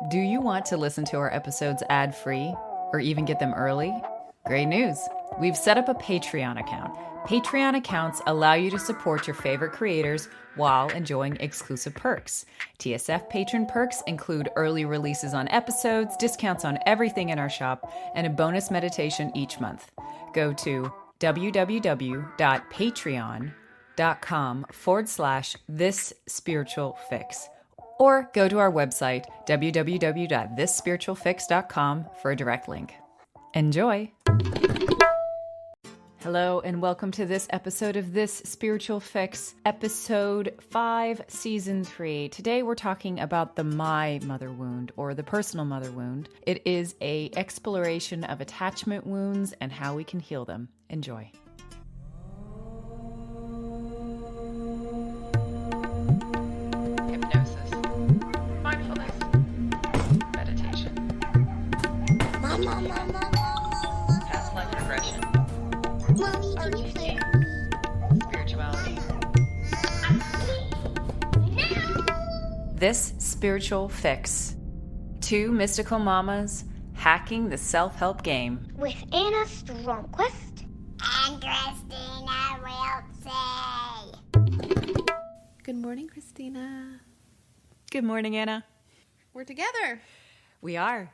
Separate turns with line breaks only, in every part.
Do you want to listen to our episodes ad-free or even get them early? Great news! We've set up a Patreon account. Patreon accounts allow you to support your favorite creators while enjoying exclusive perks. TSF patron perks include early releases on episodes, discounts on everything in our shop, and a bonus meditation each month. Go to www.patreon.com/thisspiritualfix. Or go to our website, www.thisspiritualfix.com, for a direct link. Enjoy! Hello, and welcome to this episode of This Spiritual Fix, episode 5, season 3. Today we're talking about the my mother wound, or the personal mother wound. It is an exploration of attachment wounds and how we can heal them. Enjoy.
Past life regression. RPG. Spirituality.
This Spiritual Fix. Two mystical mamas hacking the self-help game.
With Anna Stromquist and Kristina Wiltsey.
Good morning, Kristina.
Good morning, Anna.
We're together.
We are.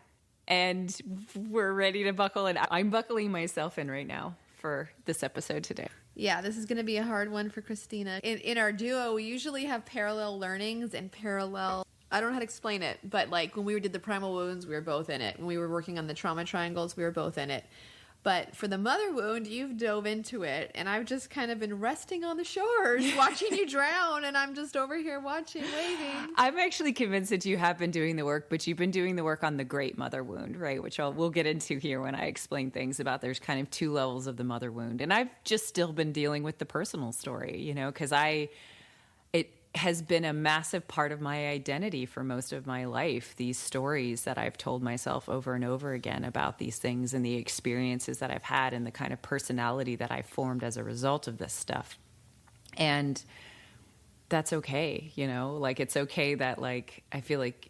And we're ready to buckle in. I'm buckling myself in right now for this episode today.
Yeah, this is going to be a hard one for Kristina. In our duo, we usually have parallel learnings and parallel... I don't know how to explain it, but like when we did the primal wounds, we were both in it. When we were working on the trauma triangles, we were both in it. But for the mother wound, you've dove into it, and I've just kind of been resting on the shores, watching you drown, and I'm just over here watching, waving.
I'm actually convinced that you have been doing the work, but you've been doing the work on the great mother wound, right? Which we'll get into here when I explain things about there's kind of two levels of the mother wound. And I've just still been dealing with the personal story, you know, because it has been a massive part of my identity for most of my life. These stories that I've told myself over and over again about these things and the experiences that I've had and the kind of personality that I've formed as a result of this stuff. And that's okay, you know, like it's okay that like, I feel like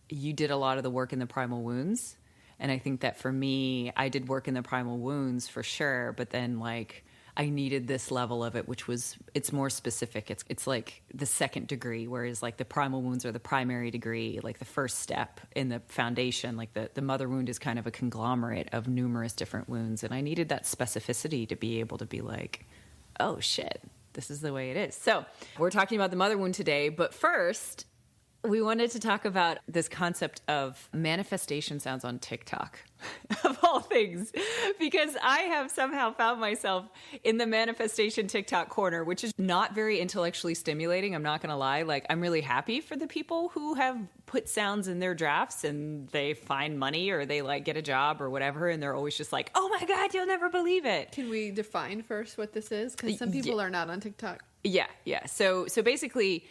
you did a lot of the work in the primal wounds. And I think that for me, I did work in the primal wounds for sure. But then like, I needed this level of it, which was, it's more specific. It's like the second degree, whereas like the primal wounds are the primary degree, like the first step in the foundation. Like the mother wound is kind of a conglomerate of numerous different wounds. And I needed that specificity to be able to be like, oh shit, this is the way it is. So we're talking about the mother wound today, but first we wanted to talk about this concept of manifestation sounds on TikTok, of all things, because I have somehow found myself in the manifestation TikTok corner, which is not very intellectually stimulating. I'm not going to lie. Like, I'm really happy for the people who have put sounds in their drafts and they find money or they like get a job or whatever. And they're always just like, oh my God, you'll never believe it.
Can we define first what this is? Because some people are not on TikTok.
Yeah. So basically,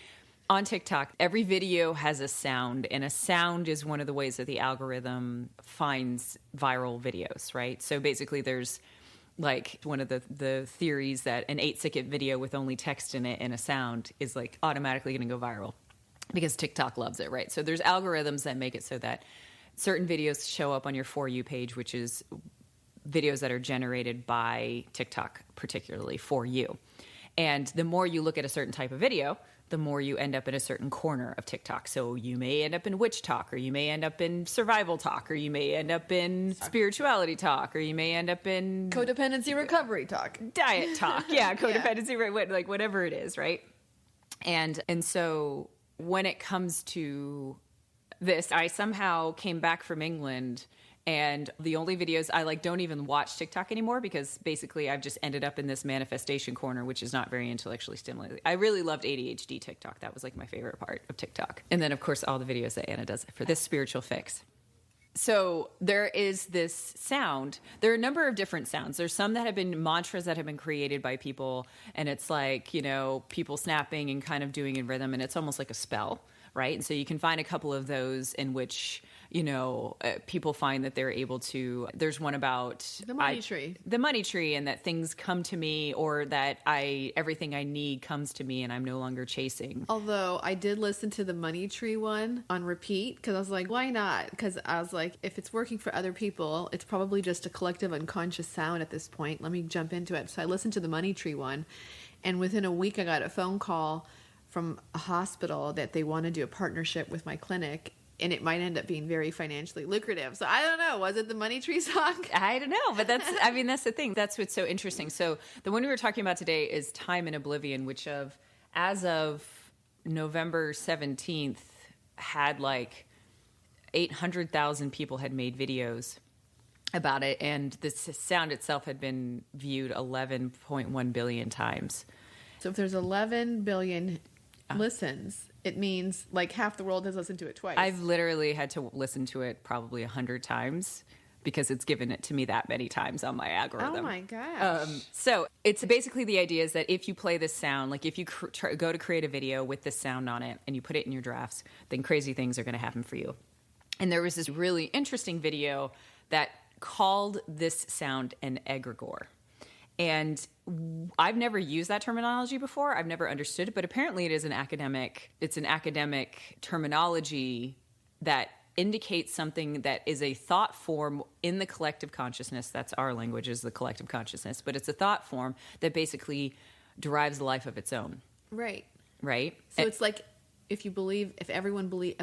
on TikTok, every video has a sound, and a sound is one of the ways that the algorithm finds viral videos, right? So basically there's like one of the theories that an 8-second video with only text in it and a sound is like automatically going to go viral because TikTok loves it, right? So there's algorithms that make it so that certain videos show up on your For You page, which is videos that are generated by TikTok, particularly for you. And the more you look at a certain type of video, the more you end up in a certain corner of TikTok. So you may end up in witch talk, or you may end up in survival talk, or you may end up in spirituality talk, or you may end up in
Codependency recovery talk.
Diet talk. Yeah, codependency, right? Like whatever it is, right? And so when it comes to this, I somehow came back from England, and the only videos I like don't even watch TikTok anymore because basically I've just ended up in this manifestation corner, which is not very intellectually stimulating. I really loved ADHD TikTok. That was like my favorite part of TikTok. And then of course all the videos that Anna does for This Spiritual Fix. So there is this sound. There are a number of different sounds. There's some that have been mantras that have been created by people, and it's like, you know, people snapping and kind of doing in rhythm, and it's almost like a spell, right? And so you can find a couple of those in which people find that they're able to, there's one about
The money tree.
The money tree, and that things come to me, or that everything I need comes to me and I'm no longer chasing.
Although I did listen to the money tree one on repeat because I was like, why not? Because I was like, if it's working for other people, it's probably just a collective unconscious sound at this point. Let me jump into it. So I listened to the money tree one, and within a week I got a phone call from a hospital that they want to do a partnership with my clinic, and it might end up being very financially lucrative. So I don't know. Was it the money tree song?
I don't know, but that's the thing. That's what's so interesting. So the one we were talking about today is Time in Oblivion, which as of November 17th had like 800,000 people had made videos about it. And the sound itself had been viewed 11.1 billion times.
So if there's 11 billion listens, it means like half the world has listened to it twice.
I've literally had to listen to it probably 100 times because it's given it to me that many times on my algorithm.
Oh my gosh.
So it's basically the idea is that if you play this sound, like if you go to create a video with this sound on it and you put it in your drafts, then crazy things are going to happen for you. And there was this really interesting video that called this sound an egregore. And I've never used that terminology before. I've never understood it, but apparently it's an academic terminology that indicates something that is a thought form in the collective consciousness. That's our language, is the collective consciousness, but it's a thought form that basically derives a life of its own.
Right.
Right?
So it's like if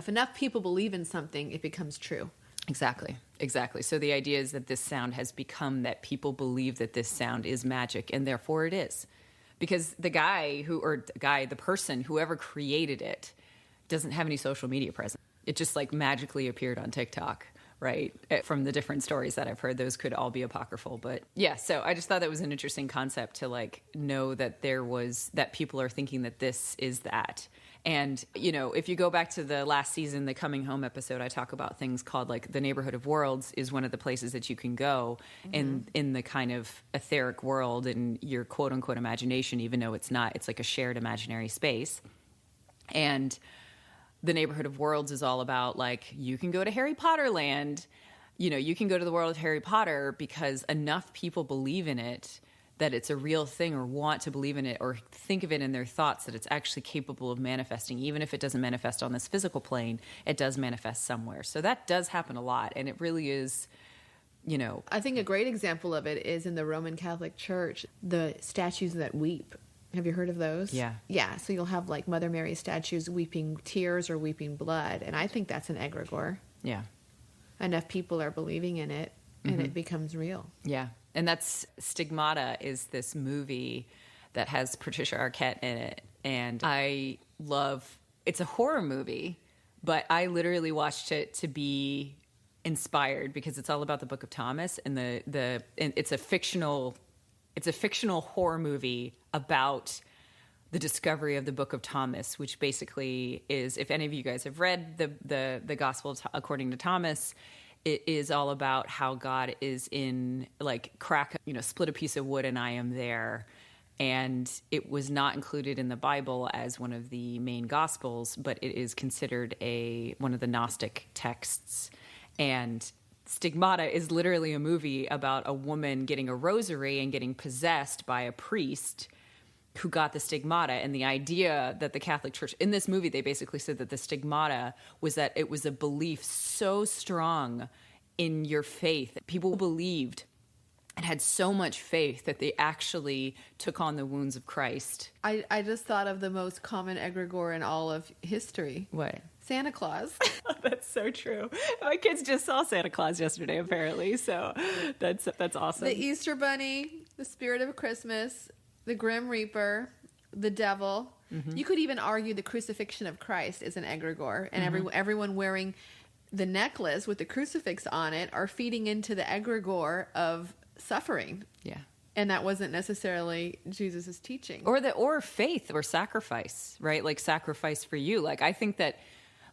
enough people believe in something, it becomes true.
Exactly. So the idea is that this sound has become that people believe that this sound is magic, and therefore it is. Because the person, whoever created it, doesn't have any social media presence. It just like magically appeared on TikTok, right? From the different stories that I've heard, those could all be apocryphal. But yeah, so I just thought that was an interesting concept to like know that that people are thinking that this is that. And, if you go back to the last season, the Coming Home episode, I talk about things called like the Neighborhood of Worlds is one of the places that you can go in the kind of etheric world and your quote unquote imagination, even though it's not, it's like a shared imaginary space. And the Neighborhood of Worlds is all about like, you can go to Harry Potter land, you can go to the world of Harry Potter because enough people believe in it that it's a real thing or want to believe in it or think of it in their thoughts that it's actually capable of manifesting. Even if it doesn't manifest on this physical plane, it does manifest somewhere. So that does happen a lot. And it really is,
I think a great example of it is in the Roman Catholic Church, the statues that weep. Have you heard of those?
Yeah.
Yeah. So you'll have like Mother Mary statues weeping tears or weeping blood. And I think that's an egregore.
Yeah.
Enough people are believing in it and it becomes real.
Yeah. And that's Stigmata is this movie that has Patricia Arquette in it. And it's a horror movie, but I literally watched it to be inspired because it's all about the Book of Thomas and and it's a fictional horror movie about the discovery of the Book of Thomas, which basically is, if any of you guys have read the Gospel according to Thomas, it is all about how God is in like split a piece of wood and I am there. And it was not included in the Bible as one of the main Gospels, but it is considered one of the Gnostic texts. And Stigmata is literally a movie about a woman getting a rosary and getting possessed by a priest who got the stigmata. And the idea that the Catholic Church, in this movie, they basically said that the stigmata was that it was a belief so strong in your faith that people believed and had so much faith that they actually took on the wounds of Christ.
I just thought of the most common egregore in all of history.
What?
Santa Claus.
That's so true. My kids just saw Santa Claus yesterday, apparently. So that's awesome.
The Easter Bunny, the Spirit of Christmas, the Grim Reaper, the Devil. You could even argue the crucifixion of Christ is an egregore, and everyone wearing the necklace with the crucifix on it are feeding into the egregore of suffering.
Yeah.
And that wasn't necessarily Jesus' teaching.
Or faith or sacrifice, right? Like sacrifice for you. Like I think that,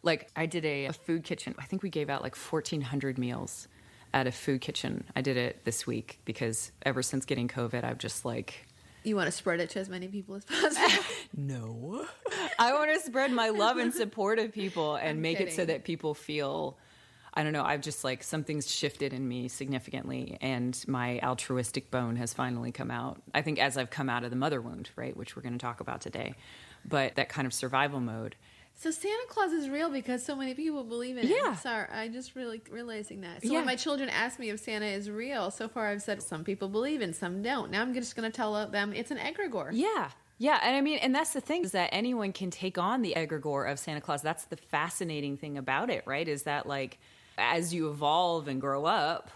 like I did a food kitchen. I think we gave out like 1,400 meals at a food kitchen. I did it this week because ever since getting COVID, I've just like...
You want to spread it to as many people as possible?
No. I want to spread my love and support of people and make it so that people feel... I don't know, I've just like, something's shifted in me significantly, and my altruistic bone has finally come out. I think as I've come out of the mother wound, right, which we're going to talk about today, but that kind of survival mode.
So Santa Claus is real because so many people believe in it.
Yeah.
Sorry, I just really realizing that. So
Yeah.
when my children ask me if Santa is real, so far I've said some people believe in, some don't. Now I'm just going to tell them it's an egregore.
Yeah. Yeah. And I mean, and that's the thing, is that anyone can take on the egregore of Santa Claus. That's the fascinating thing about it, right? Is that like, as you evolve and grow up,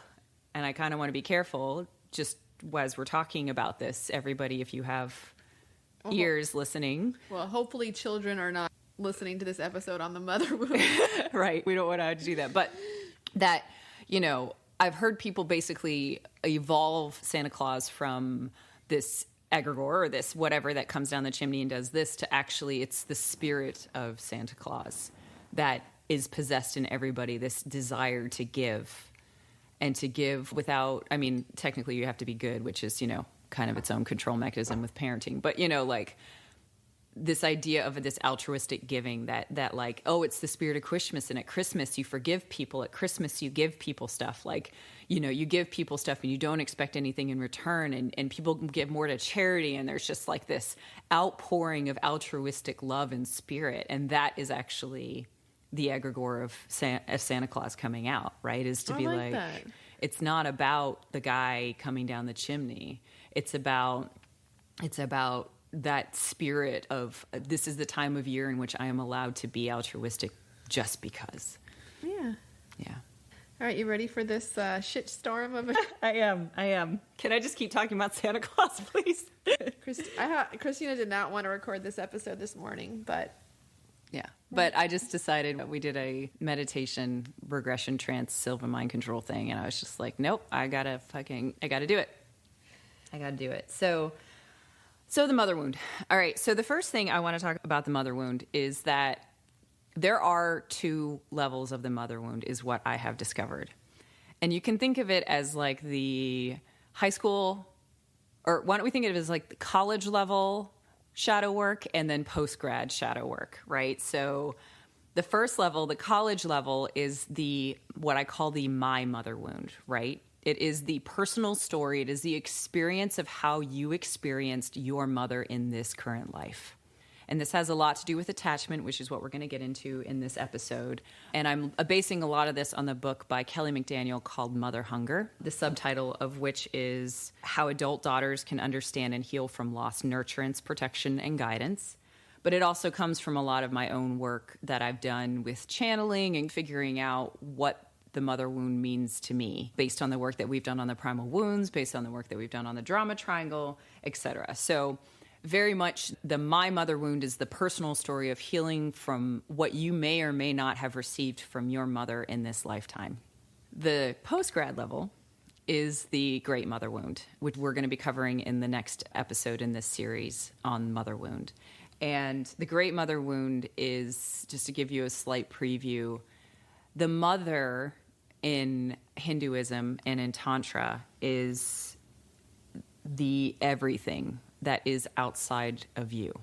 and I kind of want to be careful, just as we're talking about this, everybody, if you have ears listening.
Well, hopefully children are not listening to this episode on the mother wound.
Right. We don't want to do that. But that, you know, I've heard people basically evolve Santa Claus from this egregore or this whatever that comes down the chimney and does this to actually, it's the spirit of Santa Claus that is possessed in everybody, this desire to give, and to give without, I mean, technically you have to be good, which is, you know, kind of its own control mechanism with parenting. But, you know, like, this idea of this altruistic giving that like, oh, it's the spirit of Christmas, and at Christmas you forgive people, at Christmas you give people stuff, like, you know, you give people stuff and you don't expect anything in return, and people give more to charity, and there's just like this outpouring of altruistic love and spirit, and that is actually the egregore of Santa Claus coming out, right? Is to be like
that.
It's not about the guy coming down the chimney. It's about that spirit of, this is the time of year in which I am allowed to be altruistic just because.
Yeah.
Yeah.
All right, you ready for this shitstorm of a...
I am. Can I just keep talking about Santa Claus, please?
Kristina did not want to record this episode this morning, but...
Yeah. But I just decided, we did a meditation, regression, trance, Sylvan mind control thing, and I was just like, nope, I gotta do it. I gotta do it. So the mother wound. All right. So the first thing I want to talk about the mother wound is that there are two levels of the mother wound, is what I have discovered. And you can think of it as like the high school, or why don't we think of it as like the college level shadow work and then post-grad shadow work, right? So the first level, the college level, is what I call the my mother wound, right? It is the personal story. It is the experience of how you experienced your mother in this current life. And this has a lot to do with attachment, which is what we're going to get into in this episode. And I'm basing a lot of this on the book by Kelly McDaniel called Mother Hunger, the subtitle of which is How Adult Daughters Can Understand and Heal from Lost Nurturance, Protection, and Guidance. But it also comes from a lot of my own work that I've done with channeling and figuring out what the mother wound means to me, based on the work that we've done on the primal wounds, based on the work that we've done on the drama triangle, etc. So very much the my mother wound is the personal story of healing from what you may or may not have received from your mother in this lifetime. The post-grad level is the great mother wound, which we're going to be covering in the next episode in this series on mother wound. And the great mother wound is, just to give you a slight preview, the mother in Hinduism and in Tantra is the everything that is outside of you.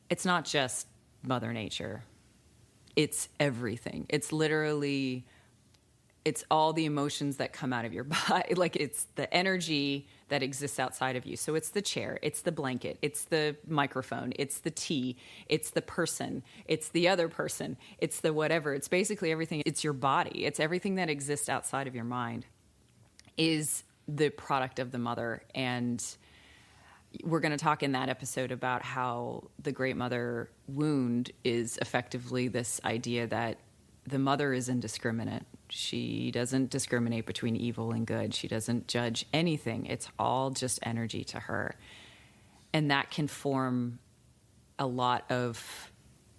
It's not just Mother Nature. It's everything. It's literally, it's all the emotions that come out of your body. Like, it's the energy that exists outside of you. So it's the chair, it's the blanket, it's the microphone, it's the tea, it's the person, it's the other person, it's the whatever. It's basically everything. It's your body. It's everything that exists outside of your mind is the product of the mother. And we're going to talk in that episode about how the great mother wound is effectively this idea that the mother is indiscriminate. She doesn't discriminate between evil and good. She doesn't judge anything. It's all just energy to her. And that can form a lot of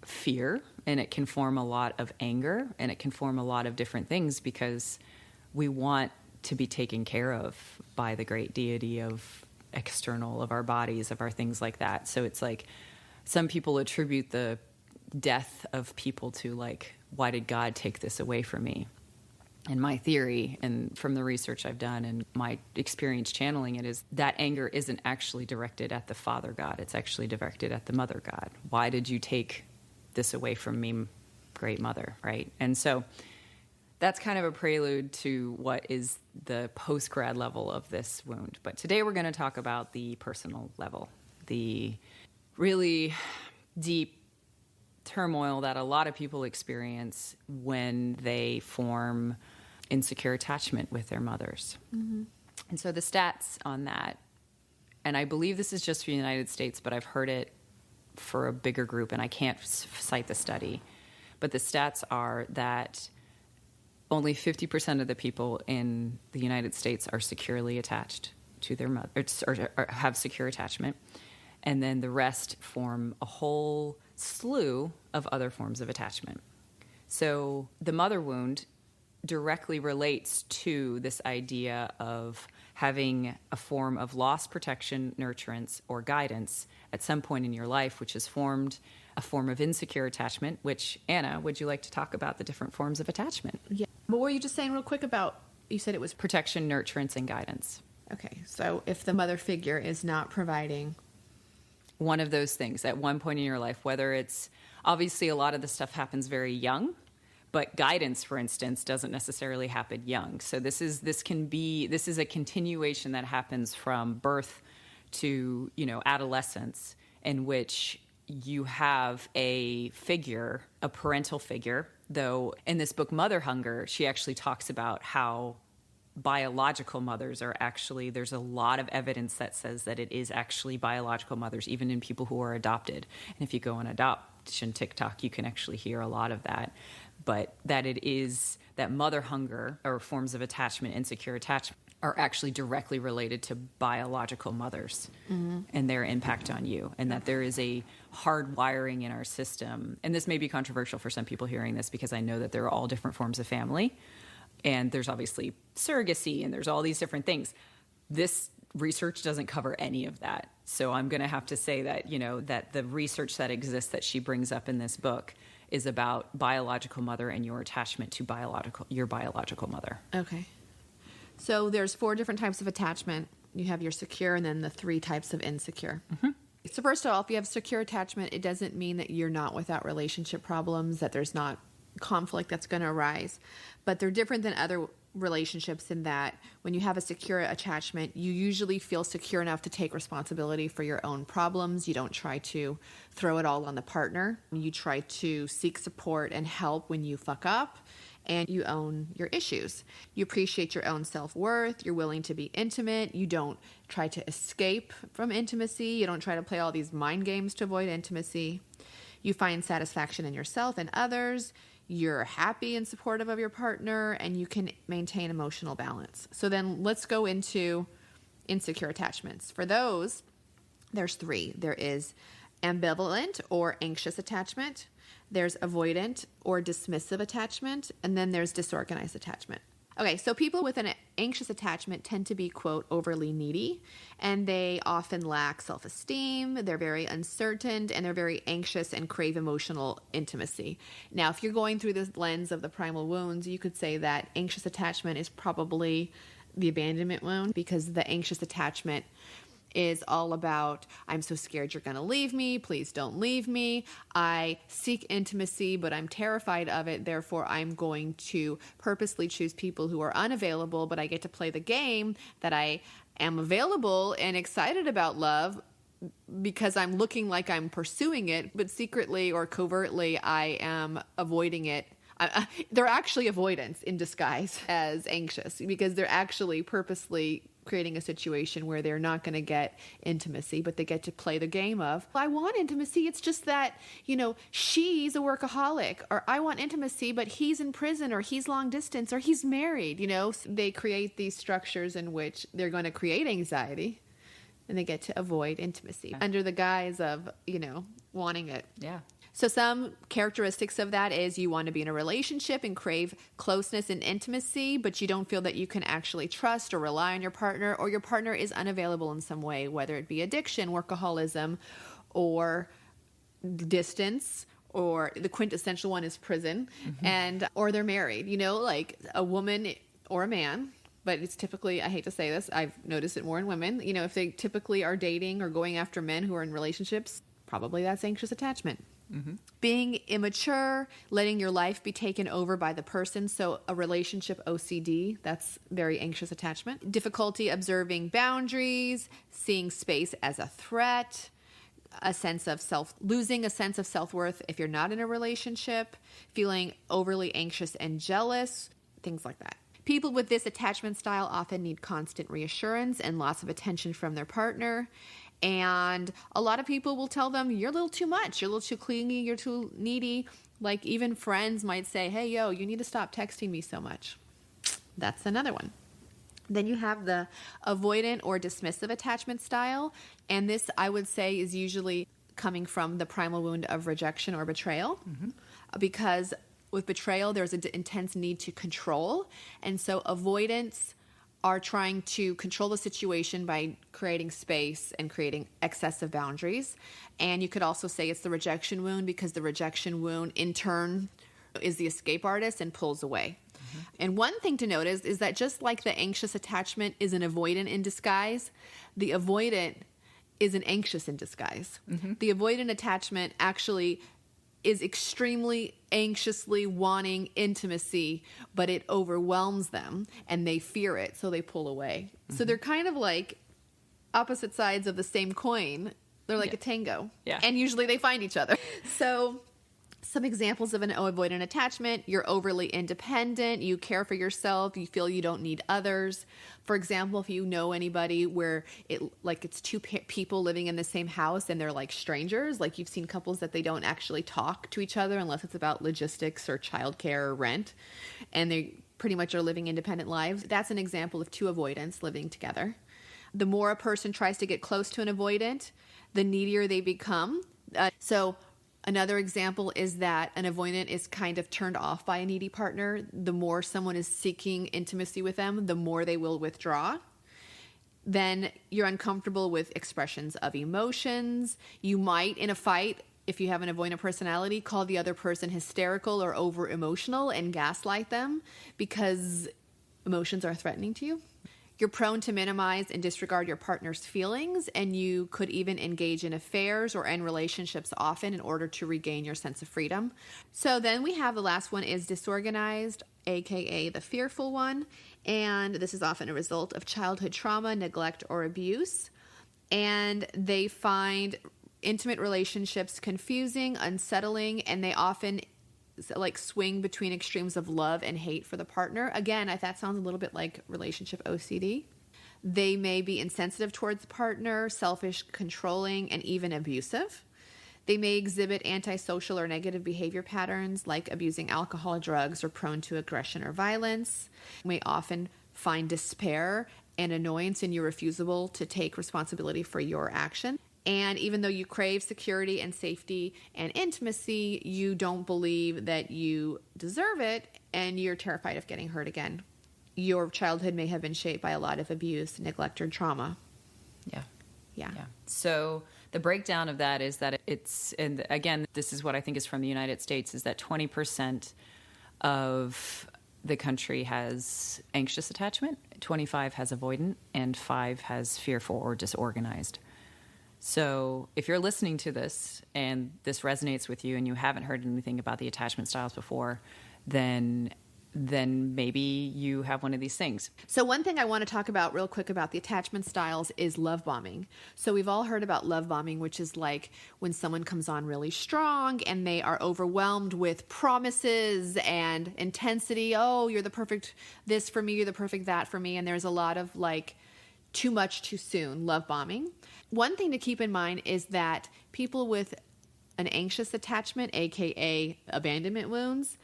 fear, and it can form a lot of anger, and it can form a lot of different things, because we want to be taken care of by the great deity of external, of our bodies, of our things like that. So it's like, some people attribute the death of people to like, why did God take this away from me? And my theory, and from the research I've done and my experience channeling it, is that anger isn't actually directed at the Father God. It's actually directed at the Mother God. Why did you take this away from me, great mother, right? And so that's kind of a prelude to what is the post-grad level of this wound. But today we're going to talk about the personal level, the really deep turmoil that a lot of people experience when they form insecure attachment with their mothers. Mm-hmm. And so the stats on that, and I believe this is just for the United States, but I've heard it for a bigger group, and I can't cite the study. But the stats are that only 50% of the people in the United States are securely attached to their mother, or have secure attachment. And then the rest form a whole slew of other forms of attachment. So the mother wound directly relates to this idea of having a form of loss, protection, nurturance, or guidance at some point in your life, which has formed a form of insecure attachment, which, Anna, would you like to talk about the different forms of attachment?
Yeah. What were you just saying real quick about, you said it was
Protection, nurturance, and guidance.
Okay, so if the mother figure is not providing
one of those things at one point in your life, whether it's obviously a lot of the stuff happens very young, but guidance, for instance, doesn't necessarily happen young. So this is a continuation that happens from birth to, adolescence, in which you have a figure, a parental figure. Though in this book, Mother Hunger, she actually talks about how biological mothers are actually, there's a lot of evidence that says that it is actually biological mothers, even in people who are adopted. And if you go on adoption TikTok, you can actually hear a lot of that. But that it is that mother hunger or forms of attachment, insecure attachment, are actually directly related to biological mothers and their impact on you. And that there is a hard wiring in our system. And this may be controversial for some people hearing this, because I know that there are all different forms of family. And there's obviously surrogacy, and there's all these different things. This research doesn't cover any of that. So I'm going to have to say that, that the research that exists that she brings up in this book is about biological mother and your attachment to your biological mother.
Okay. So there's 4 different types of attachment. You have your secure, and then the 3 types of insecure. Mm-hmm. So first of all, if you have secure attachment, it doesn't mean that you're not without relationship problems, that there's not conflict that's going to arise. But they're different than other relationships in that when you have a secure attachment, you usually feel secure enough to take responsibility for your own problems. You don't try to throw it all on the partner. You try to seek support and help when you fuck up, and you own your issues. You appreciate your own self-worth. You're willing to be intimate. You don't try to escape from intimacy. You don't try to play all these mind games to avoid intimacy. You find satisfaction in yourself and others. You're happy and supportive of your partner, and you can maintain emotional balance. So then let's go into insecure attachments. For those, there's 3. There is ambivalent or anxious attachment. There's avoidant or dismissive attachment. And then there's disorganized attachment. Okay, so people with an anxious attachment tend to be, quote, overly needy, and they often lack self-esteem, they're very uncertain, and they're very anxious and crave emotional intimacy. Now, if you're going through this lens of the primal wounds, you could say that anxious attachment is probably the abandonment wound, because the anxious attachment is all about, I'm so scared you're going to leave me. Please don't leave me. I seek intimacy, but I'm terrified of it. Therefore, I'm going to purposely choose people who are unavailable, but I get to play the game that I am available and excited about love because I'm looking like I'm pursuing it, but secretly or covertly, I am avoiding it. They're actually avoidance in disguise as anxious, because they're actually purposely creating a situation where they're not going to get intimacy, but they get to play the game of, I want intimacy. It's just that, she's a workaholic, or I want intimacy, but he's in prison, or he's long distance, or he's married, So they create these structures in which they're going to create anxiety, and they get to avoid intimacy under the guise of, wanting it.
Yeah.
So some characteristics of that is you want to be in a relationship and crave closeness and intimacy, but you don't feel that you can actually trust or rely on your partner, or your partner is unavailable in some way, whether it be addiction, workaholism, or distance, or the quintessential one is prison, or they're married, like a woman or a man. But it's typically, I hate to say this, I've noticed it more in women, if they typically are dating or going after men who are in relationships, probably that's anxious attachment. Being immature, letting your life be taken over by the person. So a relationship OCD, that's very anxious attachment. Difficulty observing boundaries, seeing space as a threat, losing a sense of self-worth if you're not in a relationship, feeling overly anxious and jealous, things like that. People with this attachment style often need constant reassurance and lots of attention from their partner. And a lot of people will tell them, you're a little too much, you're a little too clingy, you're too needy. Like even friends might say, hey, yo, you need to stop texting me so much. That's another one. Then you have the avoidant or dismissive attachment style. And this, I would say, is usually coming from the primal wound of rejection or betrayal. Because with betrayal, there's an intense need to control. And so avoidants are trying to control the situation by creating space and creating excessive boundaries. And you could also say it's the rejection wound, because the rejection wound in turn is the escape artist and pulls away. And one thing to notice is that just like the anxious attachment is an avoidant in disguise, the avoidant is an anxious in disguise. The avoidant attachment actually is extremely anxiously wanting intimacy, but it overwhelms them and they fear it, so they pull away. So they're kind of like opposite sides of the same coin. They're like a tango. And usually they find each other. So some examples of an avoidant attachment: you're overly independent, you care for yourself, you feel you don't need others. For example, if you know anybody where it's two people living in the same house and they're like strangers, like you've seen couples that they don't actually talk to each other unless it's about logistics or childcare or rent, and they pretty much are living independent lives. That's an example of two avoidants living together. The more a person tries to get close to an avoidant, the needier they become. Another example is that an avoidant is kind of turned off by a needy partner. The more someone is seeking intimacy with them, the more they will withdraw. Then you're uncomfortable with expressions of emotions. You might, in a fight, if you have an avoidant personality, call the other person hysterical or over emotional and gaslight them because emotions are threatening to you. You're prone to minimize and disregard your partner's feelings, and you could even engage in affairs or end relationships often in order to regain your sense of freedom. So then we have the last one is disorganized, aka the fearful one, and this is often a result of childhood trauma, neglect, or abuse. And they find intimate relationships confusing, unsettling, and they often swing between extremes of love and hate for the partner. Again, that sounds a little bit like relationship OCD. They may be insensitive towards the partner, selfish, controlling, and even abusive. They may exhibit antisocial or negative behavior patterns like abusing alcohol, drugs, or prone to aggression or violence. They may often find despair and annoyance in your refusal to take responsibility for your action. And even though you crave security and safety and intimacy, you don't believe that you deserve it, and you're terrified of getting hurt again. Your childhood may have been shaped by a lot of abuse, neglect, or trauma. Yeah.
So the breakdown of that is that and again, this is what I think is from the United States, is that 20% of the country has anxious attachment, 25 has avoidant, and 5 has fearful or disorganized. So if you're listening to this and this resonates with you and you haven't heard anything about the attachment styles before, then maybe you have one of these things.
So one thing I want to talk about real quick about the attachment styles is love bombing. So we've all heard about love bombing, which is like when someone comes on really strong and they are overwhelmed with promises and intensity. Oh, you're the perfect this for me, you're the perfect that for me. And there's a lot of too much too soon, love bombing. One thing to keep in mind is that people with an anxious attachment, aka abandonment wounds,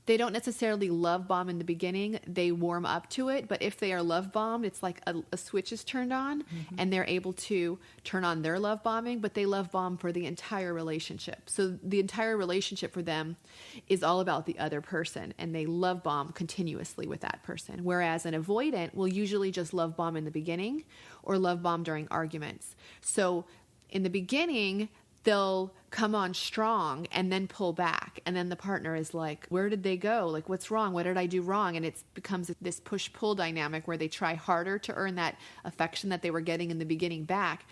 they don't necessarily love bomb in the beginning. They warm up to it, but if they are love bombed, it's like a switch is turned on and they're able to turn on their love bombing, but they love bomb for the entire relationship. So the entire relationship for them is all about the other person, and they love bomb continuously with that person. Whereas an avoidant will usually just love bomb in the beginning or love bomb during arguments. So in the beginning, they'll come on strong and then pull back. And then the partner is like, where did they go? Like, what's wrong? What did I do wrong? And it becomes this push-pull dynamic where they try harder to earn that affection that they were getting in the beginning back.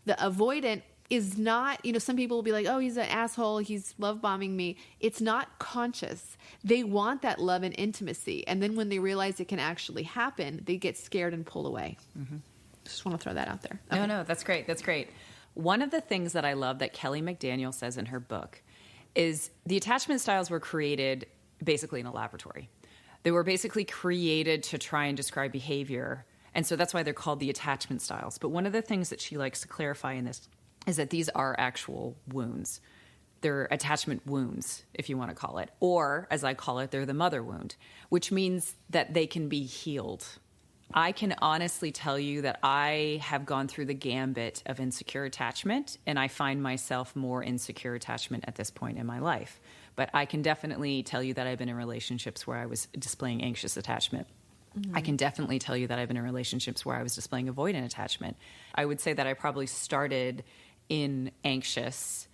The avoidant is not, some people will be like, oh, he's an asshole, he's love bombing me. It's not conscious. They want that love and intimacy. And then when they realize it can actually happen, they get scared and pull away. Mm-hmm. Just want to throw that out there. Okay.
No, that's great. That's great. One of the things that I love that Kelly McDaniel says in her book is the attachment styles were created basically in a laboratory. They were basically created to try and describe behavior. And so that's why they're called the attachment styles. But one of the things that she likes to clarify in this is that these are actual wounds. They're attachment wounds, if you want to call it. Or, as I call it, they're the mother wound, which means that they can be healed. I can honestly tell you that I have gone through the gambit of insecure attachment, and I find myself more insecure attachment at this point in my life. But I can definitely tell you that I've been in relationships where I was displaying anxious attachment. Mm-hmm. I can definitely tell you that I've been in relationships where I was displaying avoidant attachment. I would say that I probably started in anxious,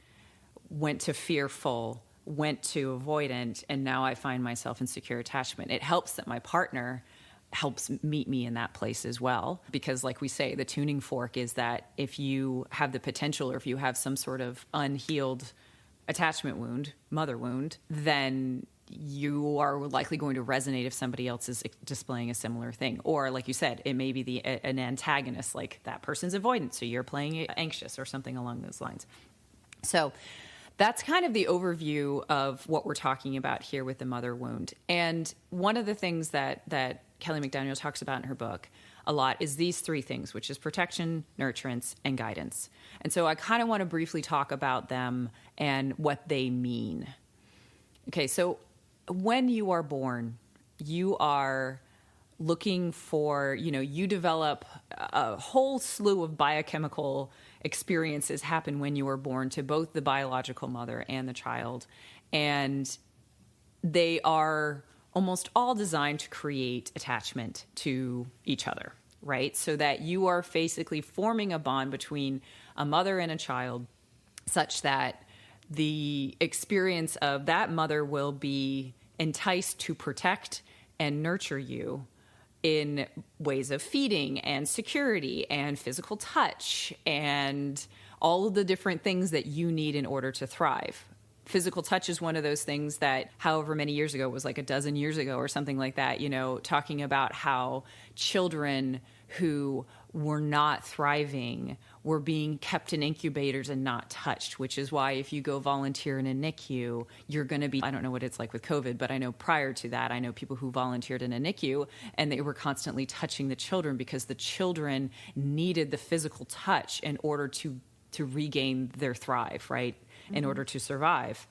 went to fearful, went to avoidant, and now I find myself in secure attachment. It helps that my partner helps meet me in that place as well. Because like we say, the tuning fork is that if you have the potential or if you have some sort of unhealed attachment wound, mother wound, then you are likely going to resonate if somebody else is displaying a similar thing. Or like you said, it may be an antagonist, like that person's avoidant, so you're playing anxious or something along those lines. So that's kind of the overview of what we're talking about here with the mother wound. And one of the things that Kelly McDaniel talks about in her book a lot is these three things, which is protection, nurturance, and guidance. And so I kind of want to briefly talk about them and what they mean. Okay, so when you are born, you are looking for, you develop a whole slew of biochemical experiences happen when you are born to both the biological mother and the child. And they are almost all designed to create attachment to each other, right? So that you are basically forming a bond between a mother and a child such that the experience of that mother will be enticed to protect and nurture you in ways of feeding and security and physical touch and all of the different things that you need in order to thrive. Physical touch is one of those things that however many years ago, it was like a dozen years ago or something like that, talking about how children who were not thriving were being kept in incubators and not touched, which is why if you go volunteer in a NICU, you're going to be, I don't know what it's like with COVID, but I know prior to that, I know people who volunteered in a NICU and they were constantly touching the children because the children needed the physical touch in order to regain their thrive, right? Mm-hmm. In order to survive.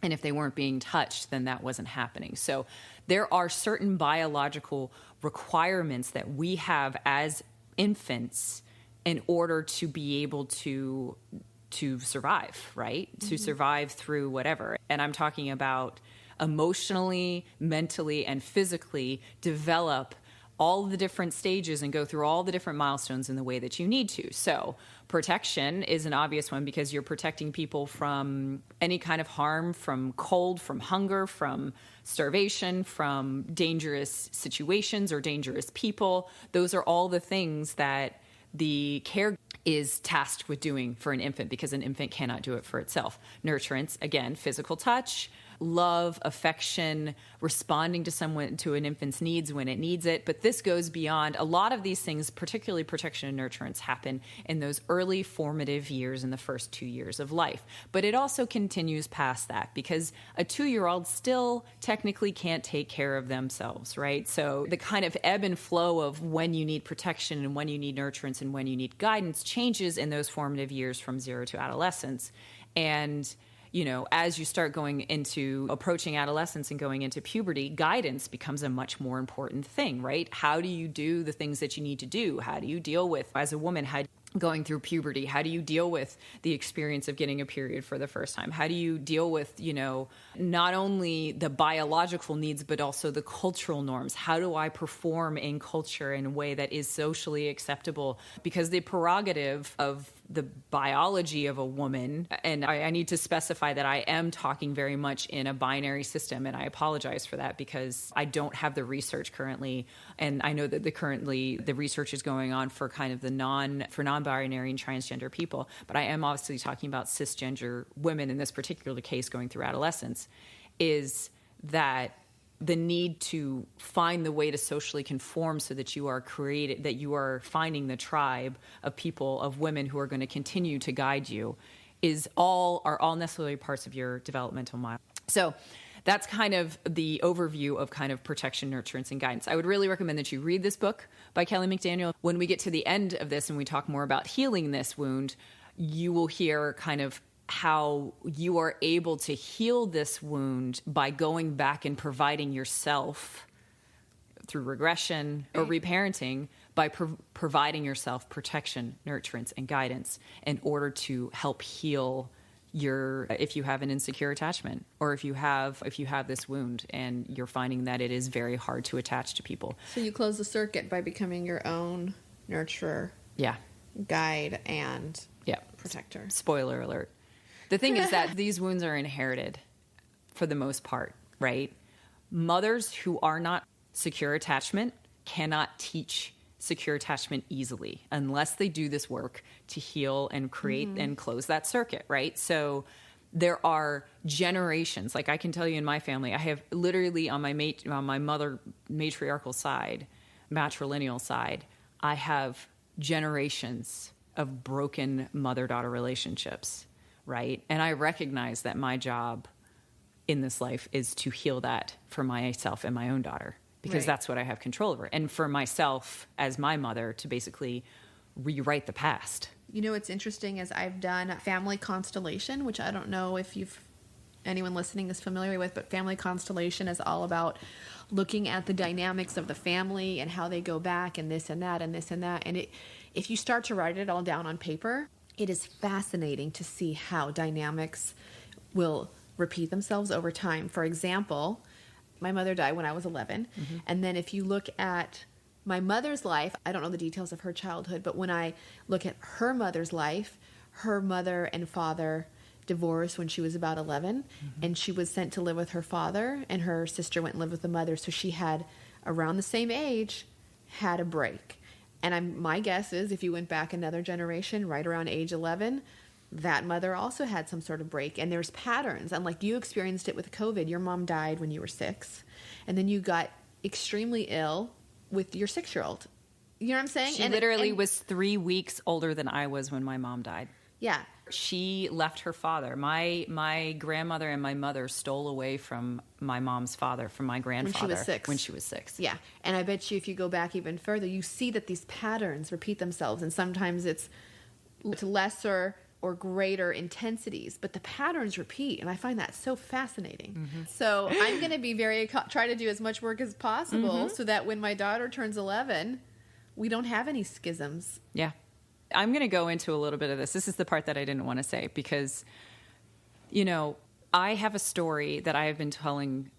And if they weren't being touched, then that wasn't happening. So there are certain biological requirements that we have as infants in order to be able to survive, right? Mm-hmm. To survive through whatever. And I'm talking about emotionally, mentally, and physically develop all the different stages and go through all the different milestones in the way that you need to. So protection is an obvious one because you're protecting people from any kind of harm, from cold, from hunger, from starvation, from dangerous situations or dangerous people. Those are all the things that the care is tasked with doing for an infant because an infant cannot do it for itself. Nurturance, again, physical touch, love, affection, responding to an infant's needs when it needs it. But this goes beyond. A lot of these things, particularly protection and nurturance, happen in those early formative years in the first 2 years of life. But it also continues past that because a 2-year-old still technically can't take care of themselves, right? So the kind of ebb and flow of when you need protection and when you need nurturance and when you need guidance changes in those formative years from 0 to adolescence. And as you start approaching adolescence and going into puberty, guidance becomes a much more important thing, right? How do you do the things that you need to do? How do you deal with, as a woman, going through puberty? How do you deal with the experience of getting a period for the first time? How do you deal with, not only the biological needs, but also the cultural norms? How do I perform in culture in a way that is socially acceptable? Because the prerogative of the biology of a woman, and I need to specify that I am talking very much in a binary system, and I apologize for that because I don't have the research currently, and I know that the research is going on for kind of for non-binary non-binary and transgender people, but I am obviously talking about cisgender women in this particular case going through adolescence, is that the need to find the way to socially conform so that you are finding the tribe of people, of women who are going to continue to guide you, are all necessarily parts of your developmental model. So that's kind of the overview of kind of protection, nurturance, and guidance. I would really recommend that you read this book by Kelly McDaniel. When we get to the end of this and we talk more about healing this wound, you will hear kind of how you are able to heal this wound by going back and providing yourself through regression or reparenting, by providing yourself protection, nurturance, and guidance in order to help heal if you have an insecure attachment, or if you have this wound and you're finding that it is very hard to attach to people.
So you close the circuit by becoming your own nurturer, guide, and protector.
Spoiler alert. The thing is that these wounds are inherited for the most part, right? Mothers who are not secure attachment cannot teach secure attachment easily unless they do this work to heal and create and close that circuit, right? So there are generations. Like I can tell you in my family, I have literally on my mother matriarchal side, matrilineal side, I have generations of broken mother-daughter relationships, right? And I recognize that my job in this life is to heal that for myself and my own daughter, because that's what I have control over. And for myself as my mother to basically rewrite the past.
You know, what's interesting is I've done family constellation, which I don't know if anyone listening is familiar with, but family constellation is all about looking at the dynamics of the family and how they go back and this and that and this and that. And if you start to write it all down on paper, it is fascinating to see how dynamics will repeat themselves over time. For example, my mother died when I was 11. And then if you look at my mother's life, I don't know the details of her childhood, but when I look at her mother's life, her mother and father divorced when she was about 11, and she was sent to live with her father, and her sister went and lived with the mother. So she had, around the same age, had a break. And my guess is if you went back another generation, right around age 11, that mother also had some sort of break. And there's patterns. And like you experienced it with COVID, your mom died when you were 6, and then you got extremely ill with your 6-year-old. You know what I'm saying?
She literally was 3 weeks older than I was when my mom died.
Yeah.
She left her father. My grandmother and my mother stole away from my mom's father, from my grandfather. When she was 6.
Yeah. And I bet you if you go back even further, you see that these patterns repeat themselves. And sometimes it's lesser or greater intensities, but the patterns repeat. And I find that so fascinating. So I'm going to be try to do as much work as possible so that when my daughter turns 11, we don't have any schisms.
Yeah. I'm going to go into a little bit of this. This is the part that I didn't want to say because, you know, I have a story that I have been telling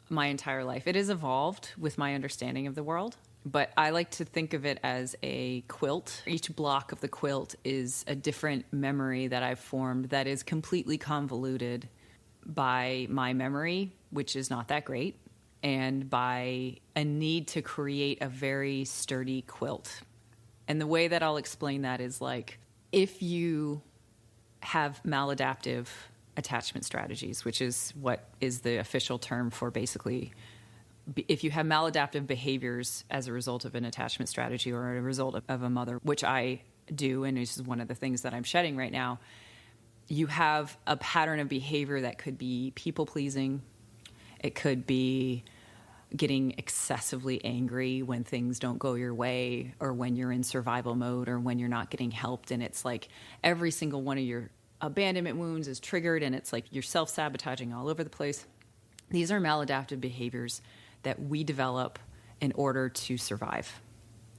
my entire life. It has evolved with my understanding of the world, but I like to think of it as a quilt. Each block of the quilt is a different memory that I've formed that is completely convoluted by my memory, which is not that great, and by a need to create a very sturdy quilt. And the way that I'll explain that is like, if you have maladaptive attachment strategies, which is what is the official term for basically, if you have maladaptive behaviors as a result of an attachment strategy or a result of a mother, which I do, and this is one of the things that I'm shedding right now, you have a pattern of behavior that could be people-pleasing. It could be getting excessively angry when things don't go your way, or when you're in survival mode, or when you're not getting helped. And it's like every single one of your abandonment wounds is triggered, and it's like you're self-sabotaging all over the place. These are maladaptive behaviors that we develop in order to survive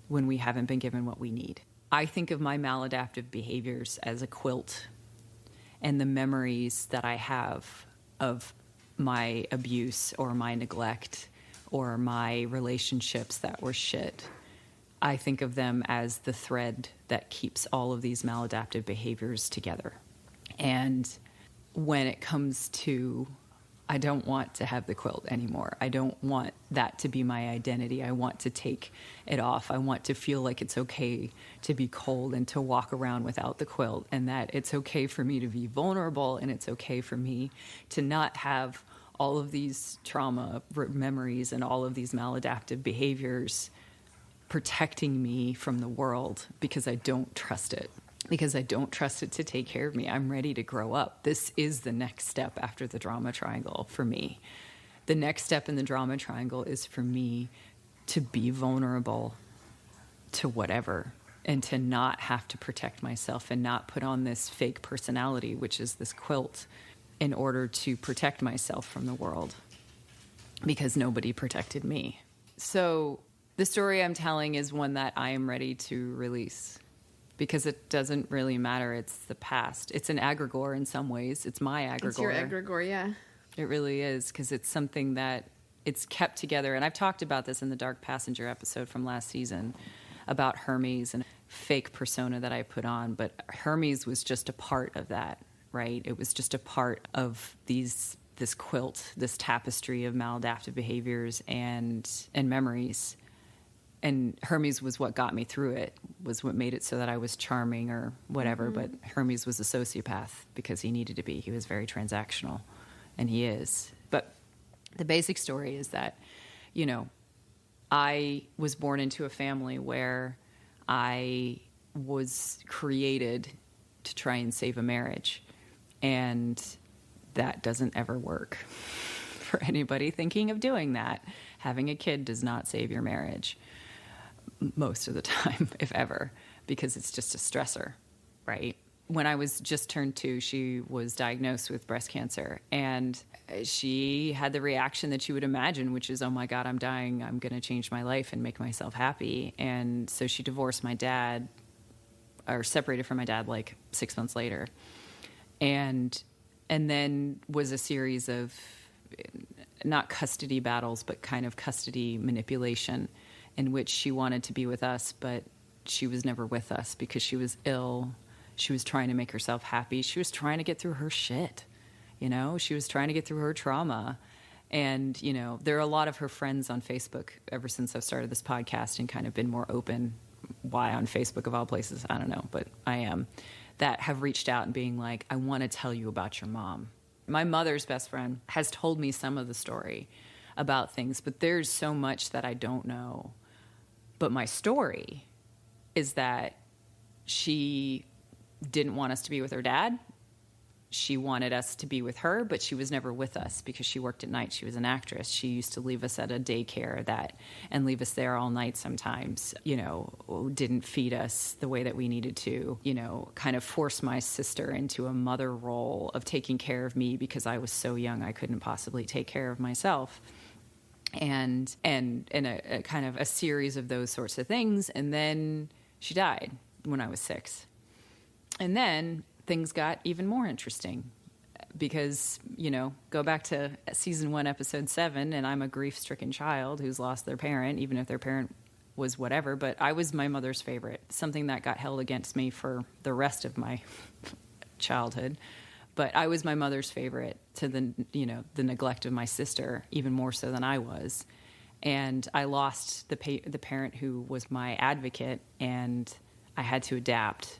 when we haven't been given what we need. I think of my maladaptive behaviors as a quilt, and the memories that I have of my abuse or my neglect or my relationships that were shit, I think of them as the thread that keeps all of these maladaptive behaviors together. And when it comes to I don't want to have the quilt anymore. I don't want that to be my identity. I want to take it off. I want to feel like it's okay to be cold and to walk around without the quilt, and that it's okay for me to be vulnerable, and it's okay for me to not have all of these trauma memories and all of these maladaptive behaviors protecting me from the world because I don't trust it. Because I don't trust it to take care of me. I'm ready to grow up. This is the next step after the drama triangle for me. The next step in the drama triangle is for me to be vulnerable to whatever and to not have to protect myself and not put on this fake personality, which is this quilt, in order to protect myself from the world because nobody protected me. So the story I'm telling is one that I am ready to release. Because it doesn't really matter. It's the past. It's an egregore in some ways. It's my egregore.
It's your egregore, yeah.
It really is, because it's something that it's kept together. And I've talked about this in the Dark Passenger episode from last season about Hermes and fake persona that I put on. But Hermes was just a part of that, right? It was just a part of this quilt, this tapestry of maladaptive behaviors and memories. And Hermes was what got me through it, was what made it so that I was charming or whatever. But Hermes was a sociopath because he needed to be. He was very transactional, and he is. But the basic story is that, you know, I was born into a family where I was created to try and save a marriage. And that doesn't ever work for anybody thinking of doing that. Having a kid does not save your marriage. Most of the time, if ever, because it's just a stressor, right? When I was just turned 2, she was diagnosed with breast cancer, and she had the reaction that you would imagine, which is, oh my God, I'm dying. I'm going to change my life and make myself happy. And so she divorced my dad, or separated from my dad like 6 months later. And then was a series of not custody battles, but kind of custody manipulation, in which she wanted to be with us, but she was never with us because she was ill. She was trying to make herself happy. She was trying to get through her shit. You know, she was trying to get through her trauma. And, you know, there are a lot of her friends on Facebook ever since I've started this podcast and kind of been more open. Why on Facebook of all places? I don't know, but I am. That have reached out and being like, I want to tell you about your mom. My mother's best friend has told me some of the story about things, but there's so much that I don't know. But my story is that she didn't want us to be with her dad. She wanted us to be with her, but she was never with us because she worked at night. She was an actress. She used to leave us at a daycare and leave us there all night sometimes, you know, didn't feed us the way that we needed to, you know, kind of force my sister into a mother role of taking care of me because I was so young I couldn't possibly take care of myself. And a kind of a series of those sorts of things. And then she died when I was 6. And then things got even more interesting because, you know, go back to season 1, episode 7, and I'm a grief-stricken child who's lost their parent, even if their parent was whatever. But I was my mother's favorite, something that got held against me for the rest of my childhood. But I was my mother's favorite to the neglect of my sister, even more so than I was. And I lost the parent who was my advocate, and I had to adapt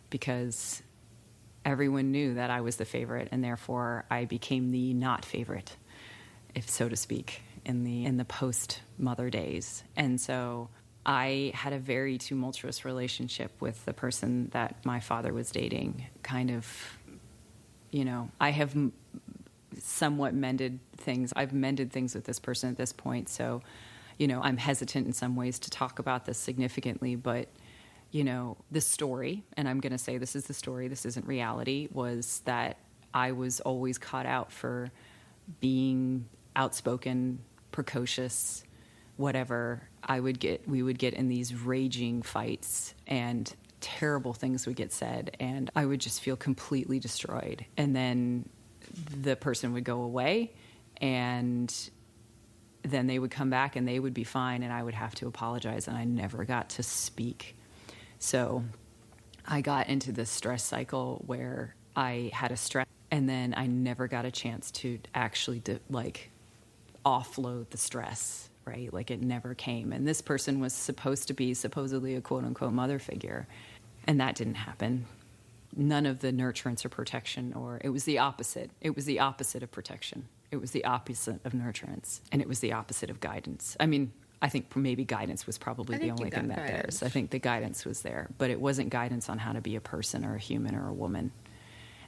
because everyone knew that I was the favorite, and therefore I became the not favorite, if so to speak, in the post-mother days. And so I had a very tumultuous relationship with the person that my father was dating, kind of. You know, I have somewhat mended things. I've mended things with this person at this point. So, you know, I'm hesitant in some ways to talk about this significantly. But, you know, the story, and I'm going to say this is the story, this isn't reality, was that I was always caught out for being outspoken, precocious, whatever. We would get in these raging fights, and terrible things would get said, and I would just feel completely destroyed. And then the person would go away, and then they would come back and they would be fine, and I would have to apologize, and I never got to speak. So I got into this stress cycle where I had a stress And then I never got a chance to actually offload the stress, right? Like it never came. And this person was supposed to be supposedly a quote unquote mother figure. And that didn't happen. None of the nurturance or protection, or it was the opposite. It was the opposite of protection. It was the opposite of nurturance. And it was the opposite of guidance. I mean, I think maybe guidance was probably the only thing that there's. I think the guidance was there, but it wasn't guidance on how to be a person or a human or a woman.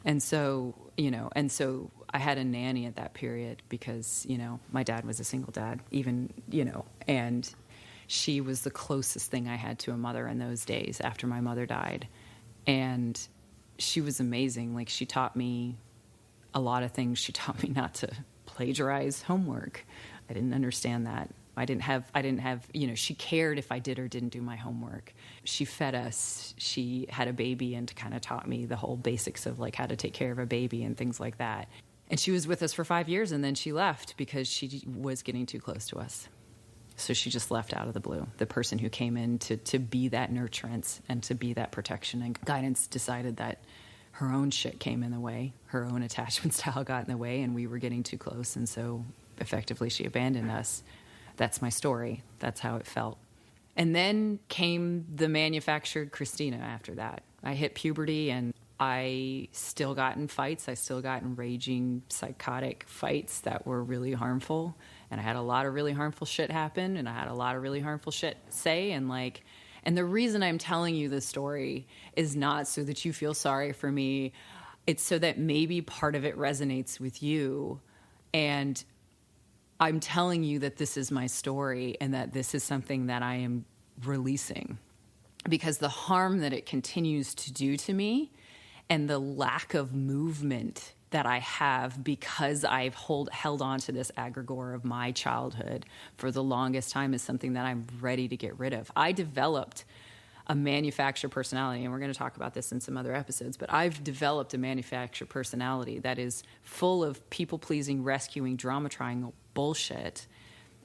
And so, I had a nanny at that period because, my dad was a single dad, even, and she was the closest thing I had to a mother in those days after my mother died. And she was amazing. Like, she taught me a lot of things. She taught me not to plagiarize homework. I didn't understand that. I didn't have, she cared if I did or didn't do my homework. She fed us. She had a baby and kind of taught me the whole basics of like how to take care of a baby and things like that. And she was with us for 5 years and then she left because she was getting too close to us. So she just left out of the blue. The person who came in to be that nurturance and to be that protection and guidance decided that her own shit came in the way. Her own attachment style got in the way and we were getting too close. And so effectively she abandoned us. That's my story. That's how it felt. And then came the manufactured Kristina after that. I hit puberty and I still got in fights. I still got in raging, psychotic fights that were really harmful. And I had a lot of really harmful shit happen and I had a lot of really harmful shit say. And the reason I'm telling you this story is not so that you feel sorry for me. It's so that maybe part of it resonates with you. And I'm telling you that this is my story and that this is something that I am releasing because the harm that it continues to do to me and the lack of movement that I have because I've held on to this egregore of my childhood for the longest time is something that I'm ready to get rid of. I developed a manufactured personality, and we're going to talk about this in some other episodes, but I've developed a manufactured personality that is full of people-pleasing, rescuing, drama triangle bullshit.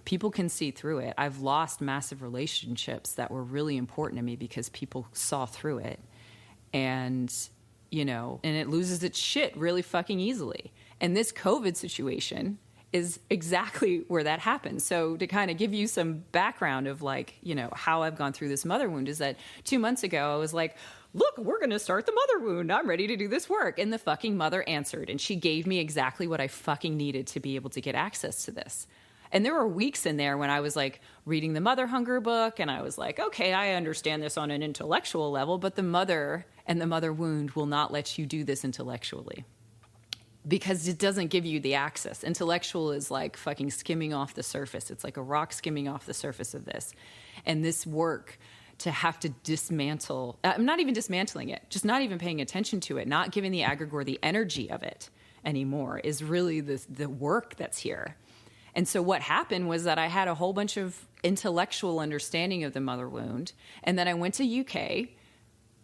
People can see through it. I've lost massive relationships that were really important to me because people saw through it. And, and it loses its shit really fucking easily. And this COVID situation is exactly where that happened. So to kind of give you some background of how I've gone through this mother wound is that 2 months ago, I was like, look, we're going to start the mother wound. I'm ready to do this work. And the fucking mother answered. And she gave me exactly what I fucking needed to be able to get access to this. And there were weeks in there when I was like reading the Mother Hunger book. And I was like, okay, I understand this on an intellectual level, but the mother and the mother wound will not let you do this intellectually. Because it doesn't give you the access. Intellectual is like fucking skimming off the surface. It's like a rock skimming off the surface of this. And this work to have to dismantle, I'm not even dismantling it, just not even paying attention to it, not giving the egregore the energy of it anymore is really the work that's here. And so what happened was that I had a whole bunch of intellectual understanding of the mother wound. And then I went to UK.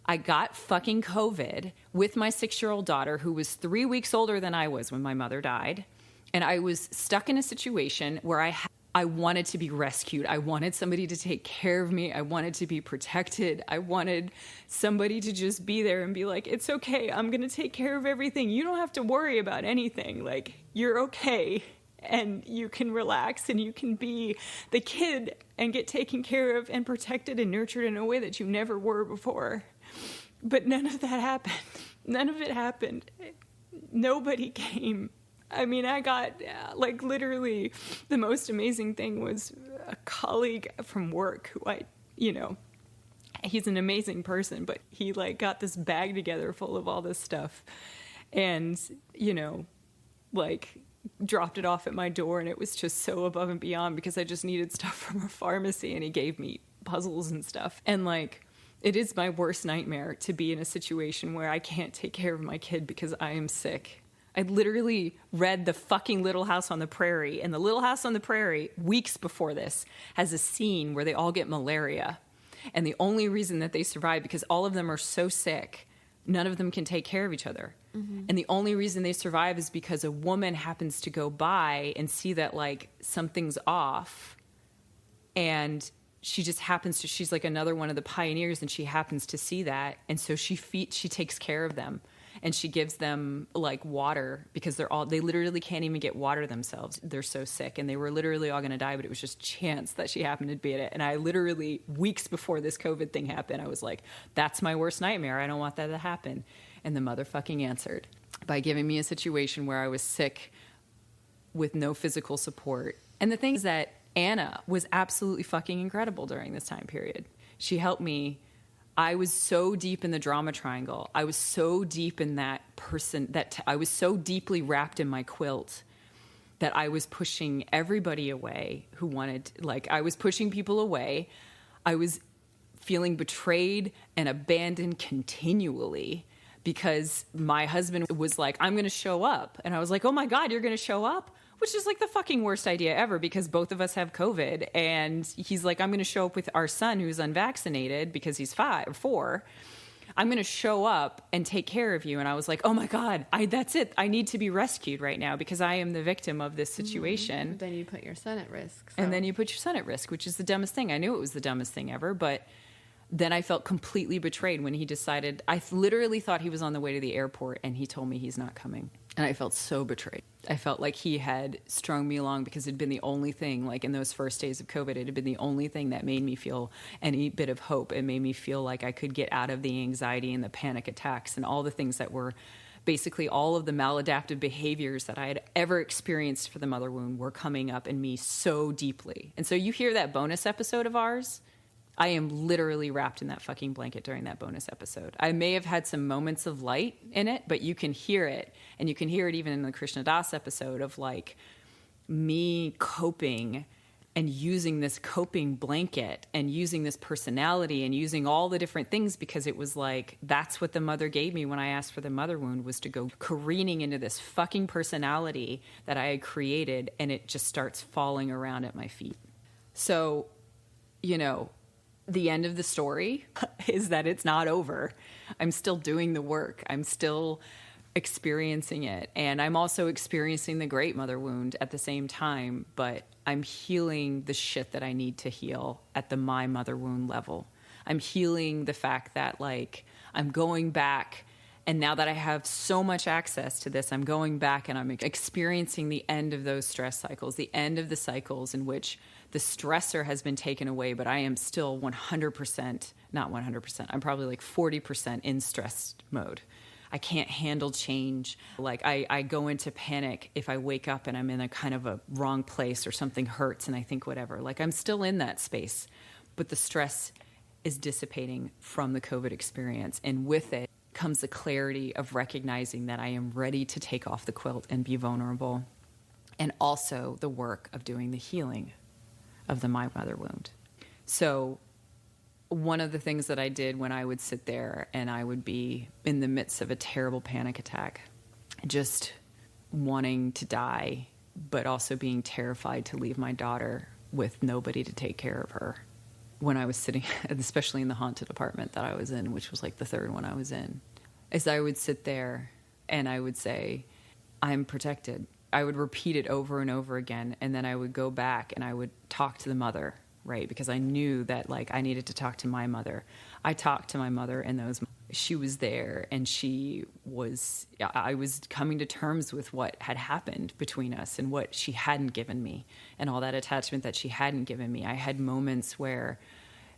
I got fucking COVID with my 6-year-old daughter who was 3 weeks older than I was when my mother died. And I was stuck in a situation where I wanted to be rescued. I wanted somebody to take care of me. I wanted to be protected. I wanted somebody to just be there and be like, it's okay. I'm going to take care of everything. You don't have to worry about anything. Like, you're okay. And you can relax and you can be the kid and get taken care of and protected and nurtured in a way that you never were before. But none of that happened. None of it happened. Nobody came. I mean, I got, literally, the most amazing thing was a colleague from work who he's an amazing person, but he, got this bag together full of all this stuff and, dropped it off at my door, and it was just so above and beyond because I just needed stuff from a pharmacy, and he gave me puzzles and stuff. And, it is my worst nightmare to be in a situation where I can't take care of my kid because I am sick. I literally read the fucking Little House on the Prairie, and the Little House on the Prairie, weeks before this, has a scene where they all get malaria. And the only reason that they survive, because all of them are so sick, none of them can take care of each other. Mm-hmm. And the only reason they survive is because a woman happens to go by and see that, something's off, and she just happens to, she's another one of the pioneers, and she happens to see that. And so she takes care of them. and she gives them like water because they literally can't even get water themselves. They're so sick, and they were literally all going to die, but it was just chance that she happened to be at it. And I literally, weeks before this COVID thing happened, I was like, that's my worst nightmare. I don't want that to happen. And the motherfucking answered by giving me a situation where I was sick with no physical support. And the thing is that Anna was absolutely fucking incredible during this time period. She helped me. I was so deep in the drama triangle. I was so deep in that person I was so deeply wrapped in my quilt that I was pushing everybody away who wanted, like, I was pushing people away. I was feeling betrayed and abandoned continually because my husband was like, I'm going to show up. And I was like, oh my God, you're going to show up? Which is like the fucking worst idea ever because both of us have COVID. And he's like, I'm going to show up with our son who's unvaccinated because he's 4. I'm going to show up and take care of you. And I was like, oh my God, that's it. I need to be rescued right now because I am the victim of this situation.
Then you put your son at risk. So.
And then you put your son at risk, which is the dumbest thing. I knew it was the dumbest thing ever, but then I felt completely betrayed when he decided, I literally thought he was on the way to the airport and he told me he's not coming. And I felt so betrayed. I felt like he had strung me along because it'd been the only thing, like in those first days of COVID, it had been the only thing that made me feel any bit of hope. It made me feel like I could get out of the anxiety and the panic attacks and all the things that were basically all of the maladaptive behaviors that I had ever experienced for the mother wound were coming up in me so deeply. And so you hear that bonus episode of ours, I am literally wrapped in that fucking blanket during that bonus episode. I may have had some moments of light in it, but you can hear it. And you can hear it even in the Krishna Das episode of like me coping and using this coping blanket and using this personality and using all the different things because it was like, that's what the mother gave me when I asked for the mother wound, was to go careening into this fucking personality that I had created, and it just starts falling around at my feet. So, you know, the end of the story is that it's not over. I'm still doing the work. I'm still experiencing it. And I'm also experiencing the great mother wound at the same time, but I'm healing the shit that I need to heal at the my mother wound level. I'm healing the fact that like I'm going back, and now that I have so much access to this, I'm going back and I'm experiencing the end of those stress cycles, the end of the cycles in which the stressor has been taken away, but I am still 100%, not 100%, I'm probably like 40% in stress mode. I can't handle change. Like I go into panic if I wake up and I'm in a kind of a wrong place or something hurts and I think whatever. Like I'm still in that space, but the stress is dissipating from the COVID experience. And with it comes the clarity of recognizing that I am ready to take off the quilt and be vulnerable. And also the work of doing the healing of the my mother wound. So one of the things that I did when I would sit there and I would be in the midst of a terrible panic attack, just wanting to die, but also being terrified to leave my daughter with nobody to take care of her. When I was sitting, especially in the haunted apartment that I was in, which was like the third one I was in, is I would sit there and I would say, I'm protected. I would repeat it over and over again. And then I would go back and I would talk to the mother, right? Because I knew that like I needed to talk to my mother. I talked to my mother and she was there and I was coming to terms with what had happened between us and what she hadn't given me and all that attachment that she hadn't given me. I had moments where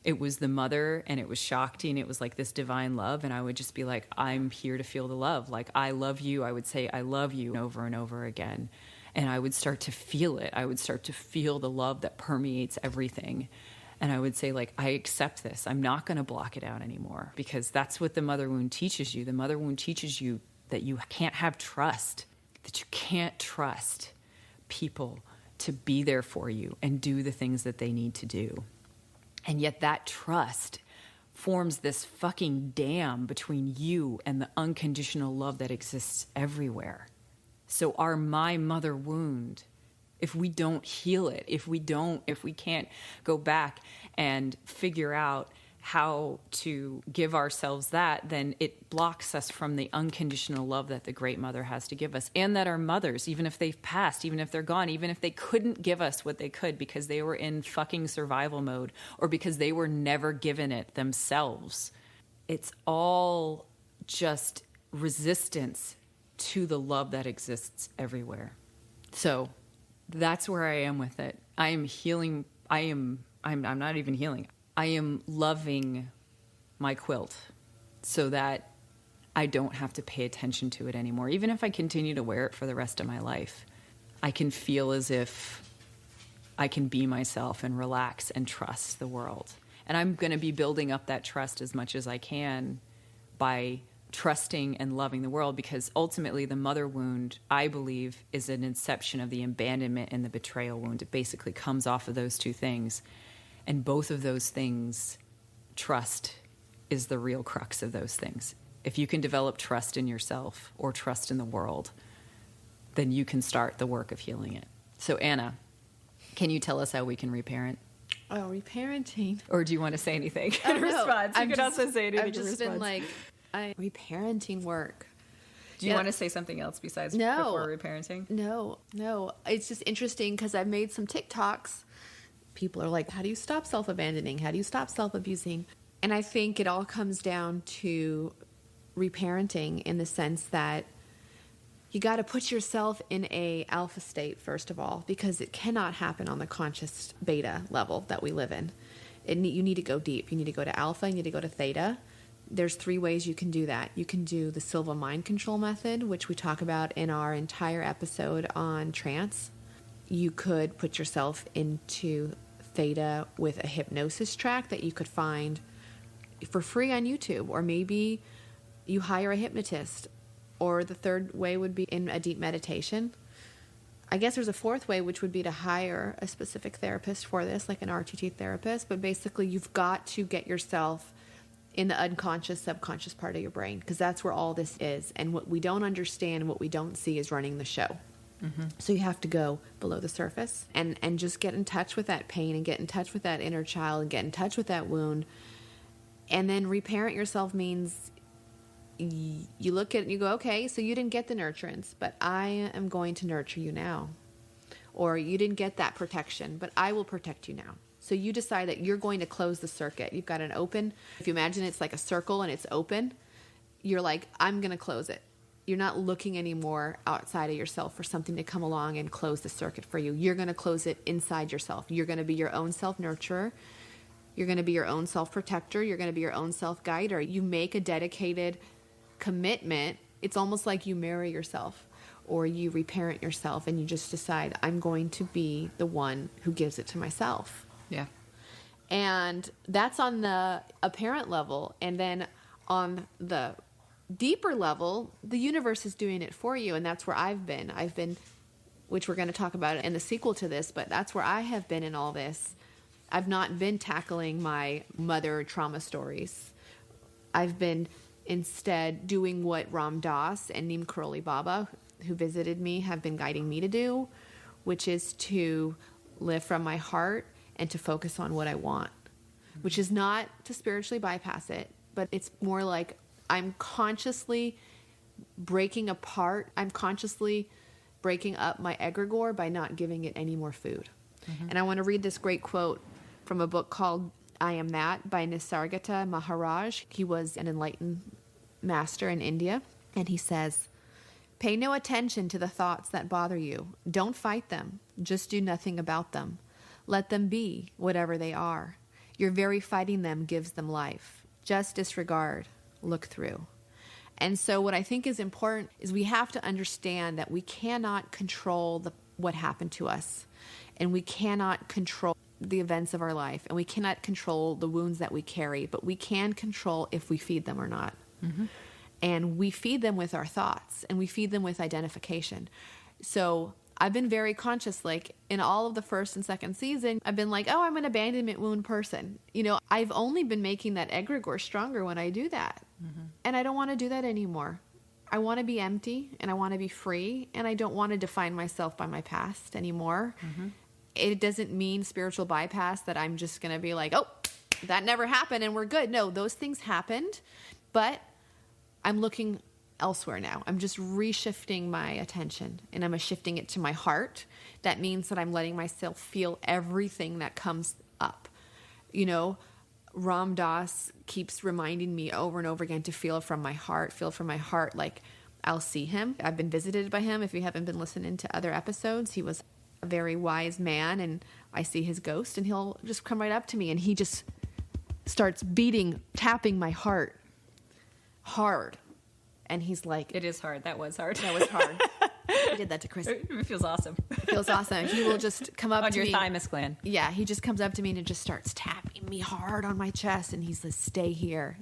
it was the mother and it was Shakti and it was like this divine love. And I would just be like, I'm here to feel the love. Like, I love you. I would say, I love you over and over again. And I would start to feel it. I would start to feel the love that permeates everything. And I would say, like, I accept this. I'm not going to block it out anymore because that's what the mother wound teaches you. The mother wound teaches you that you can't have trust, that you can't trust people to be there for you and do the things that they need to do. And yet that trust forms this fucking dam between you and the unconditional love that exists everywhere. So our my mother wound, if we don't heal it, if we can't go back and figure out how to give ourselves that, then it blocks us from the unconditional love that the great mother has to give us, and that our mothers, even if they've passed, even if they're gone, even if they couldn't give us what they could because they were in fucking survival mode or because they were never given it themselves. It's all just resistance to the love that exists everywhere. So that's where I am with it. I am healing. I'm not even healing. I am loving my quilt so that I don't have to pay attention to it anymore. Even if I continue to wear it for the rest of my life, I can feel as if I can be myself and relax and trust the world. And I'm going to be building up that trust as much as I can by trusting and loving the world, because ultimately the mother wound, I believe, is an inception of the abandonment and the betrayal wound. It basically comes off of those two things. And both of those things, trust is the real crux of those things. If you can develop trust in yourself or trust in the world, then you can start the work of healing it. So Anna, can you tell us how we can reparent?
Oh, reparenting.
Or do you want to say anything
Oh,
in
no.
response? You could also say anything
I've just been like, reparenting work.
Do you want to say something else besides before reparenting?
No. It's just interesting because I've made some TikToks. People are like, how do you stop self-abandoning? How do you stop self-abusing? And I think it all comes down to reparenting in the sense that you got to put yourself in a alpha state, first of all, because it cannot happen on the conscious beta level that we live in. You need to go deep. You need to go to alpha. You need to go to theta. There's 3 ways you can do that. You can do the Silva mind control method, which we talk about in our entire episode on trance. You could put yourself into theta with a hypnosis track that you could find for free on YouTube, or maybe you hire a hypnotist. Or the 3rd way would be in a deep meditation. I guess there's a 4th way, which would be to hire a specific therapist for this, like an RTT therapist. But basically, you've got to get yourself in the unconscious, subconscious part of your brain, because that's where all this is. And what we don't understand, what we don't see is running the show. Mm-hmm. So you have to go below the surface and just get in touch with that pain and get in touch with that inner child and get in touch with that wound. And then reparent yourself means you look at it and you go, okay, so you didn't get the nurturance, but I am going to nurture you now. Or you didn't get that protection, but I will protect you now. So you decide that you're going to close the circuit. You've got an open. If you imagine it's like a circle and it's open, you're like, I'm going to close it. You're not looking anymore outside of yourself for something to come along and close the circuit for you. You're going to close it inside yourself. You're going to be your own self-nurturer. You're going to be your own self-protector. You're going to be your own self-guider. You make a dedicated commitment. It's almost like you marry yourself or you reparent yourself and you just decide, I'm going to be the one who gives it to myself.
Yeah.
And that's on the apparent level. And then on the deeper level, the universe is doing it for you. And that's where I've been, which we're going to talk about in the sequel to this, but that's where I have been in all this. I've not been tackling my mother trauma stories. I've been instead doing what Ram Dass and Neem Karoli Baba, who visited me, have been guiding me to do, which is to live from my heart and to focus on what I want, which is not to spiritually bypass it, but it's more like I'm consciously breaking apart. I'm consciously breaking up my egregore by not giving it any more food. Mm-hmm. And I want to read this great quote from a book called I Am That by Nisargadatta Maharaj. He was an enlightened master in India. And he says, pay no attention to the thoughts that bother you. Don't fight them. Just do nothing about them. Let them be whatever they are. Your very fighting them gives them life. Just disregard. Look through. And so what I think is important is we have to understand that we cannot control what happened to us. And we cannot control the events of our life. And we cannot control the wounds that we carry. But we can control if we feed them or not. Mm-hmm. And we feed them with our thoughts. And we feed them with identification. So I've been very conscious, like in all of the first and second season, I've been like, oh, I'm an abandonment wound person. You know, I've only been making that egregore stronger when I do that. Mm-hmm. And I don't want to do that anymore. I want to be empty and I want to be free. And I don't want to define myself by my past anymore. Mm-hmm. It doesn't mean spiritual bypass that I'm just going to be like, oh, that never happened and we're good. No, those things happened, but I'm looking elsewhere now. I'm just reshifting my attention and I'm shifting it to my heart. That means that I'm letting myself feel everything that comes up. You know, Ram Dass keeps reminding me over and over again to feel from my heart. Like, I'll see him. I've been visited by him. If you haven't been listening to other episodes, he was a very wise man, and I see his ghost, and he'll just come right up to me, and he just starts tapping my heart hard. And he's like...
It is hard. That was hard.
That was hard. I did that to Chris.
It feels awesome.
It feels awesome. He will just come up
on
to
your
me.
thymus gland.
Yeah, he just comes up to me and just starts tapping me hard on my chest, and he's like, stay here,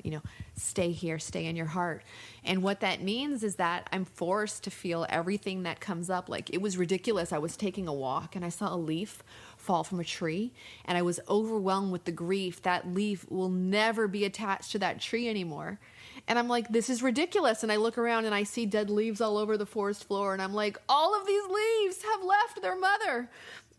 stay here, stay in your heart. And what that means is that I'm forced to feel everything that comes up. Like, it was ridiculous. I was taking a walk, and I saw a leaf fall from a tree, and I was overwhelmed with the grief. That leaf will never be attached to that tree anymore. And I'm like, this is ridiculous. And I look around and I see dead leaves all over the forest floor. And I'm like, all of these leaves have left their mother.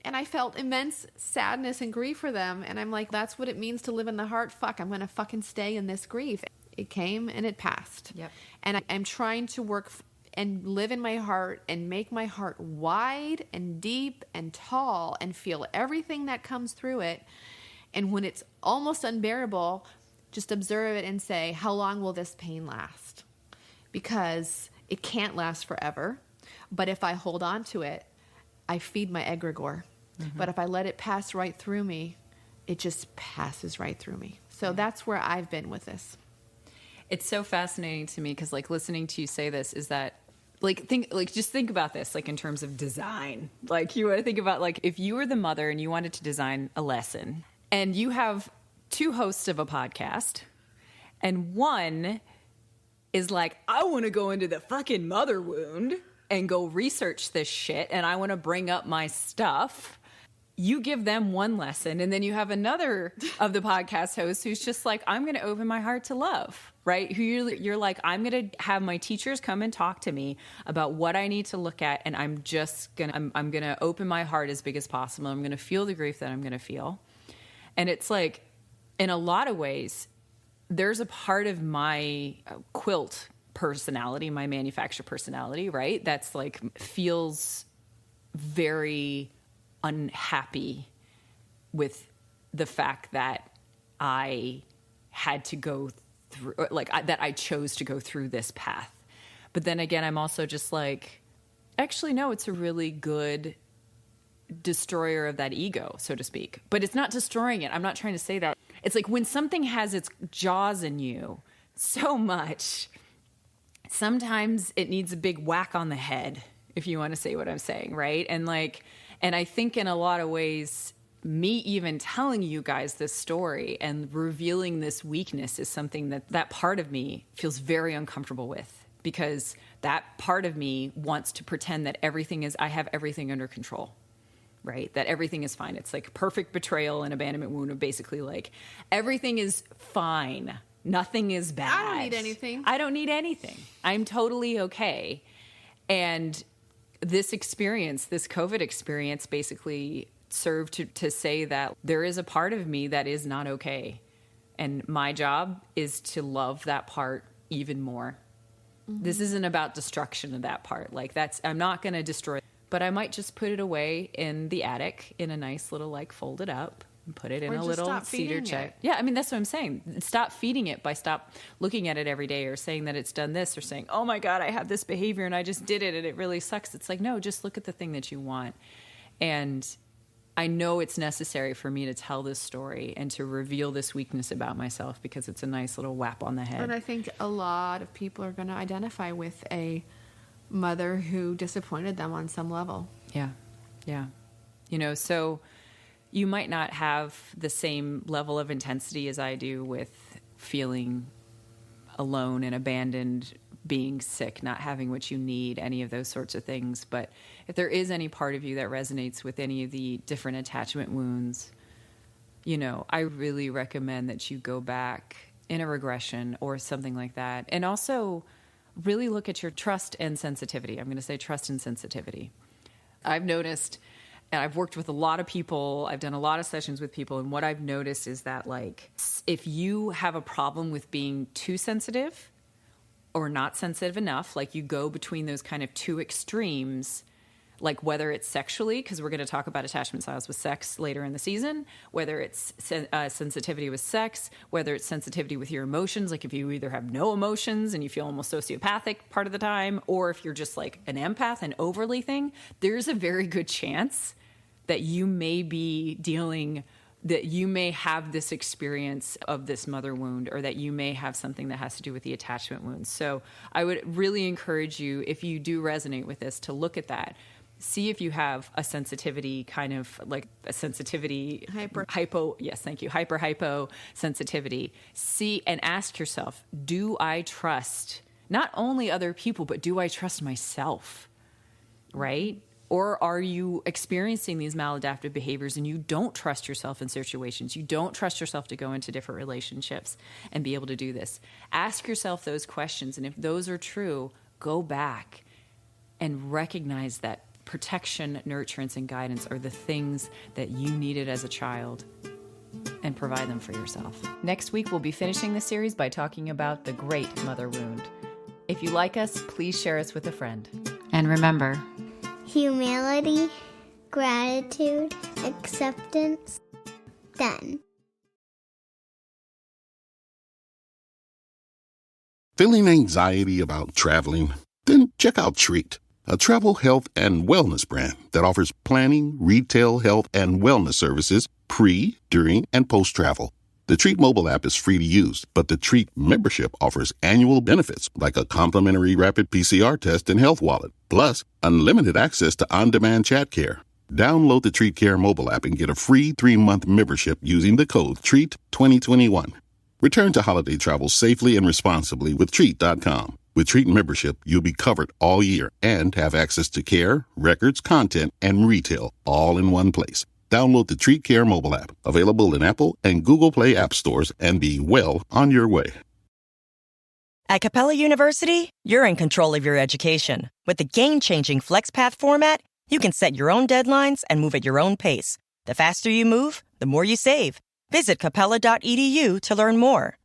And I felt immense sadness and grief for them. And I'm like, that's what it means to live in the heart. Fuck, I'm going to fucking stay in this grief. It came and it passed.
Yep.
And I'm trying to work and live in my heart and make my heart wide and deep and tall and feel everything that comes through it. And when it's almost unbearable, just observe it and say, how long will this pain last? Because it can't last forever. But if I hold on to it, I feed my egregore. Mm-hmm. But if I let it pass right through me, it just passes right through me. So that's where I've been with this.
It's so fascinating to me because, like, listening to you say this is that, just think about this, like, in terms of design. Like, you want to think about, like, if you were the mother and you wanted to design a lesson, and you have 2 hosts of a podcast, and one is like, I want to go into the fucking mother wound and go research this shit, and I want to bring up my stuff. You give them one lesson, and then you have another of the podcast hosts who's just like, I'm going to open my heart to love, right? Who you're like, I'm going to have my teachers come and talk to me about what I need to look at, and I'm going to open my heart as big as possible. I'm going to feel the grief that I'm going to feel. And it's like, in a lot of ways, there's a part of my quilt personality, my manufacturer personality, right? That's like, feels very unhappy with the fact that I had to go through, that I chose to go through this path. But then again, I'm also just like, actually, no, it's a really good destroyer of that ego, so to speak. But it's not destroying it. I'm not trying to say that. It's like when something has its jaws in you so much, sometimes it needs a big whack on the head, if you want to say what I'm saying, right? And I think in a lot of ways, me even telling you guys this story and revealing this weakness is something that part of me feels very uncomfortable with, because that part of me wants to pretend that I have everything under control. Right? That everything is fine. It's like perfect betrayal and abandonment wound of basically like, everything is fine. Nothing is bad.
I don't need anything.
I don't need anything. I'm totally okay. And this experience, this COVID experience, basically served to say that there is a part of me that is not okay. And my job is to love that part even more. Mm-hmm. This isn't about destruction of that part. Like, I'm not going to destroy, but I might just put it away in the attic in a nice little, like, fold it up and put it in a little cedar check. Yeah, I mean, that's what I'm saying. Stop feeding it by stop looking at it every day or saying that it's done this or saying, oh my God, I have this behavior and I just did it and it really sucks. It's like, no, just look at the thing that you want. And I know it's necessary for me to tell this story and to reveal this weakness about myself because it's a nice little whap on the head.
And I think a lot of people are going to identify with a mother who disappointed them on some level.
Yeah. Yeah. You know, so you might not have the same level of intensity as I do with feeling alone and abandoned, being sick, not having what you need, any of those sorts of things. But if there is any part of you that resonates with any of the different attachment wounds, you know, I really recommend that you go back in a regression or something like that. And also really look at your trust and sensitivity. I'm going to say trust and sensitivity. I've noticed, and I've worked with a lot of people, I've done a lot of sessions with people, and what I've noticed is that, like, if you have a problem with being too sensitive or not sensitive enough, like you go between those kind of two extremes, like whether it's sexually, because we're going to talk about attachment styles with sex later in the season, whether it's sensitivity with sex, whether it's sensitivity with your emotions, like if you either have no emotions and you feel almost sociopathic part of the time, or if you're just like an empath and overly thing, there's a very good chance that you may be that you may have this experience of this mother wound, or that you may have something that has to do with the attachment wounds. So I would really encourage you, if you do resonate with this, to look at that. See if you have a sensitivity, kind of like a sensitivity, hypo sensitivity. See and ask yourself, do I trust not only other people, but do I trust myself? Right? Or are you experiencing these maladaptive behaviors and you don't trust yourself in situations? You don't trust yourself to go into different relationships and be able to do this. Ask yourself those questions. And if those are true, go back and recognize that protection, nurturance, and guidance are the things that you needed as a child, and provide them for yourself. Next week, we'll be finishing the series by talking about the great mother wound. If you like us, please share us with a friend. And remember,
humility, gratitude, acceptance, done.
Feeling anxiety about traveling? Then check out Treat, a travel, health, and wellness brand that offers planning, retail, health, and wellness services pre, during, and post-travel. The Treat mobile app is free to use, but the Treat membership offers annual benefits like a complimentary rapid PCR test and health wallet, plus unlimited access to on-demand chat care. Download the Treat Care mobile app and get a free 3-month membership using the code TREAT2021. Return to holiday travel safely and responsibly with Treat.com. With Treat membership, you'll be covered all year and have access to care, records, content, and retail all in one place. Download the Treat Care mobile app, available in Apple and Google Play app stores, and be well on your way.
At Capella University, you're in control of your education. With the game-changing FlexPath format, you can set your own deadlines and move at your own pace. The faster you move, the more you save. Visit capella.edu to learn more.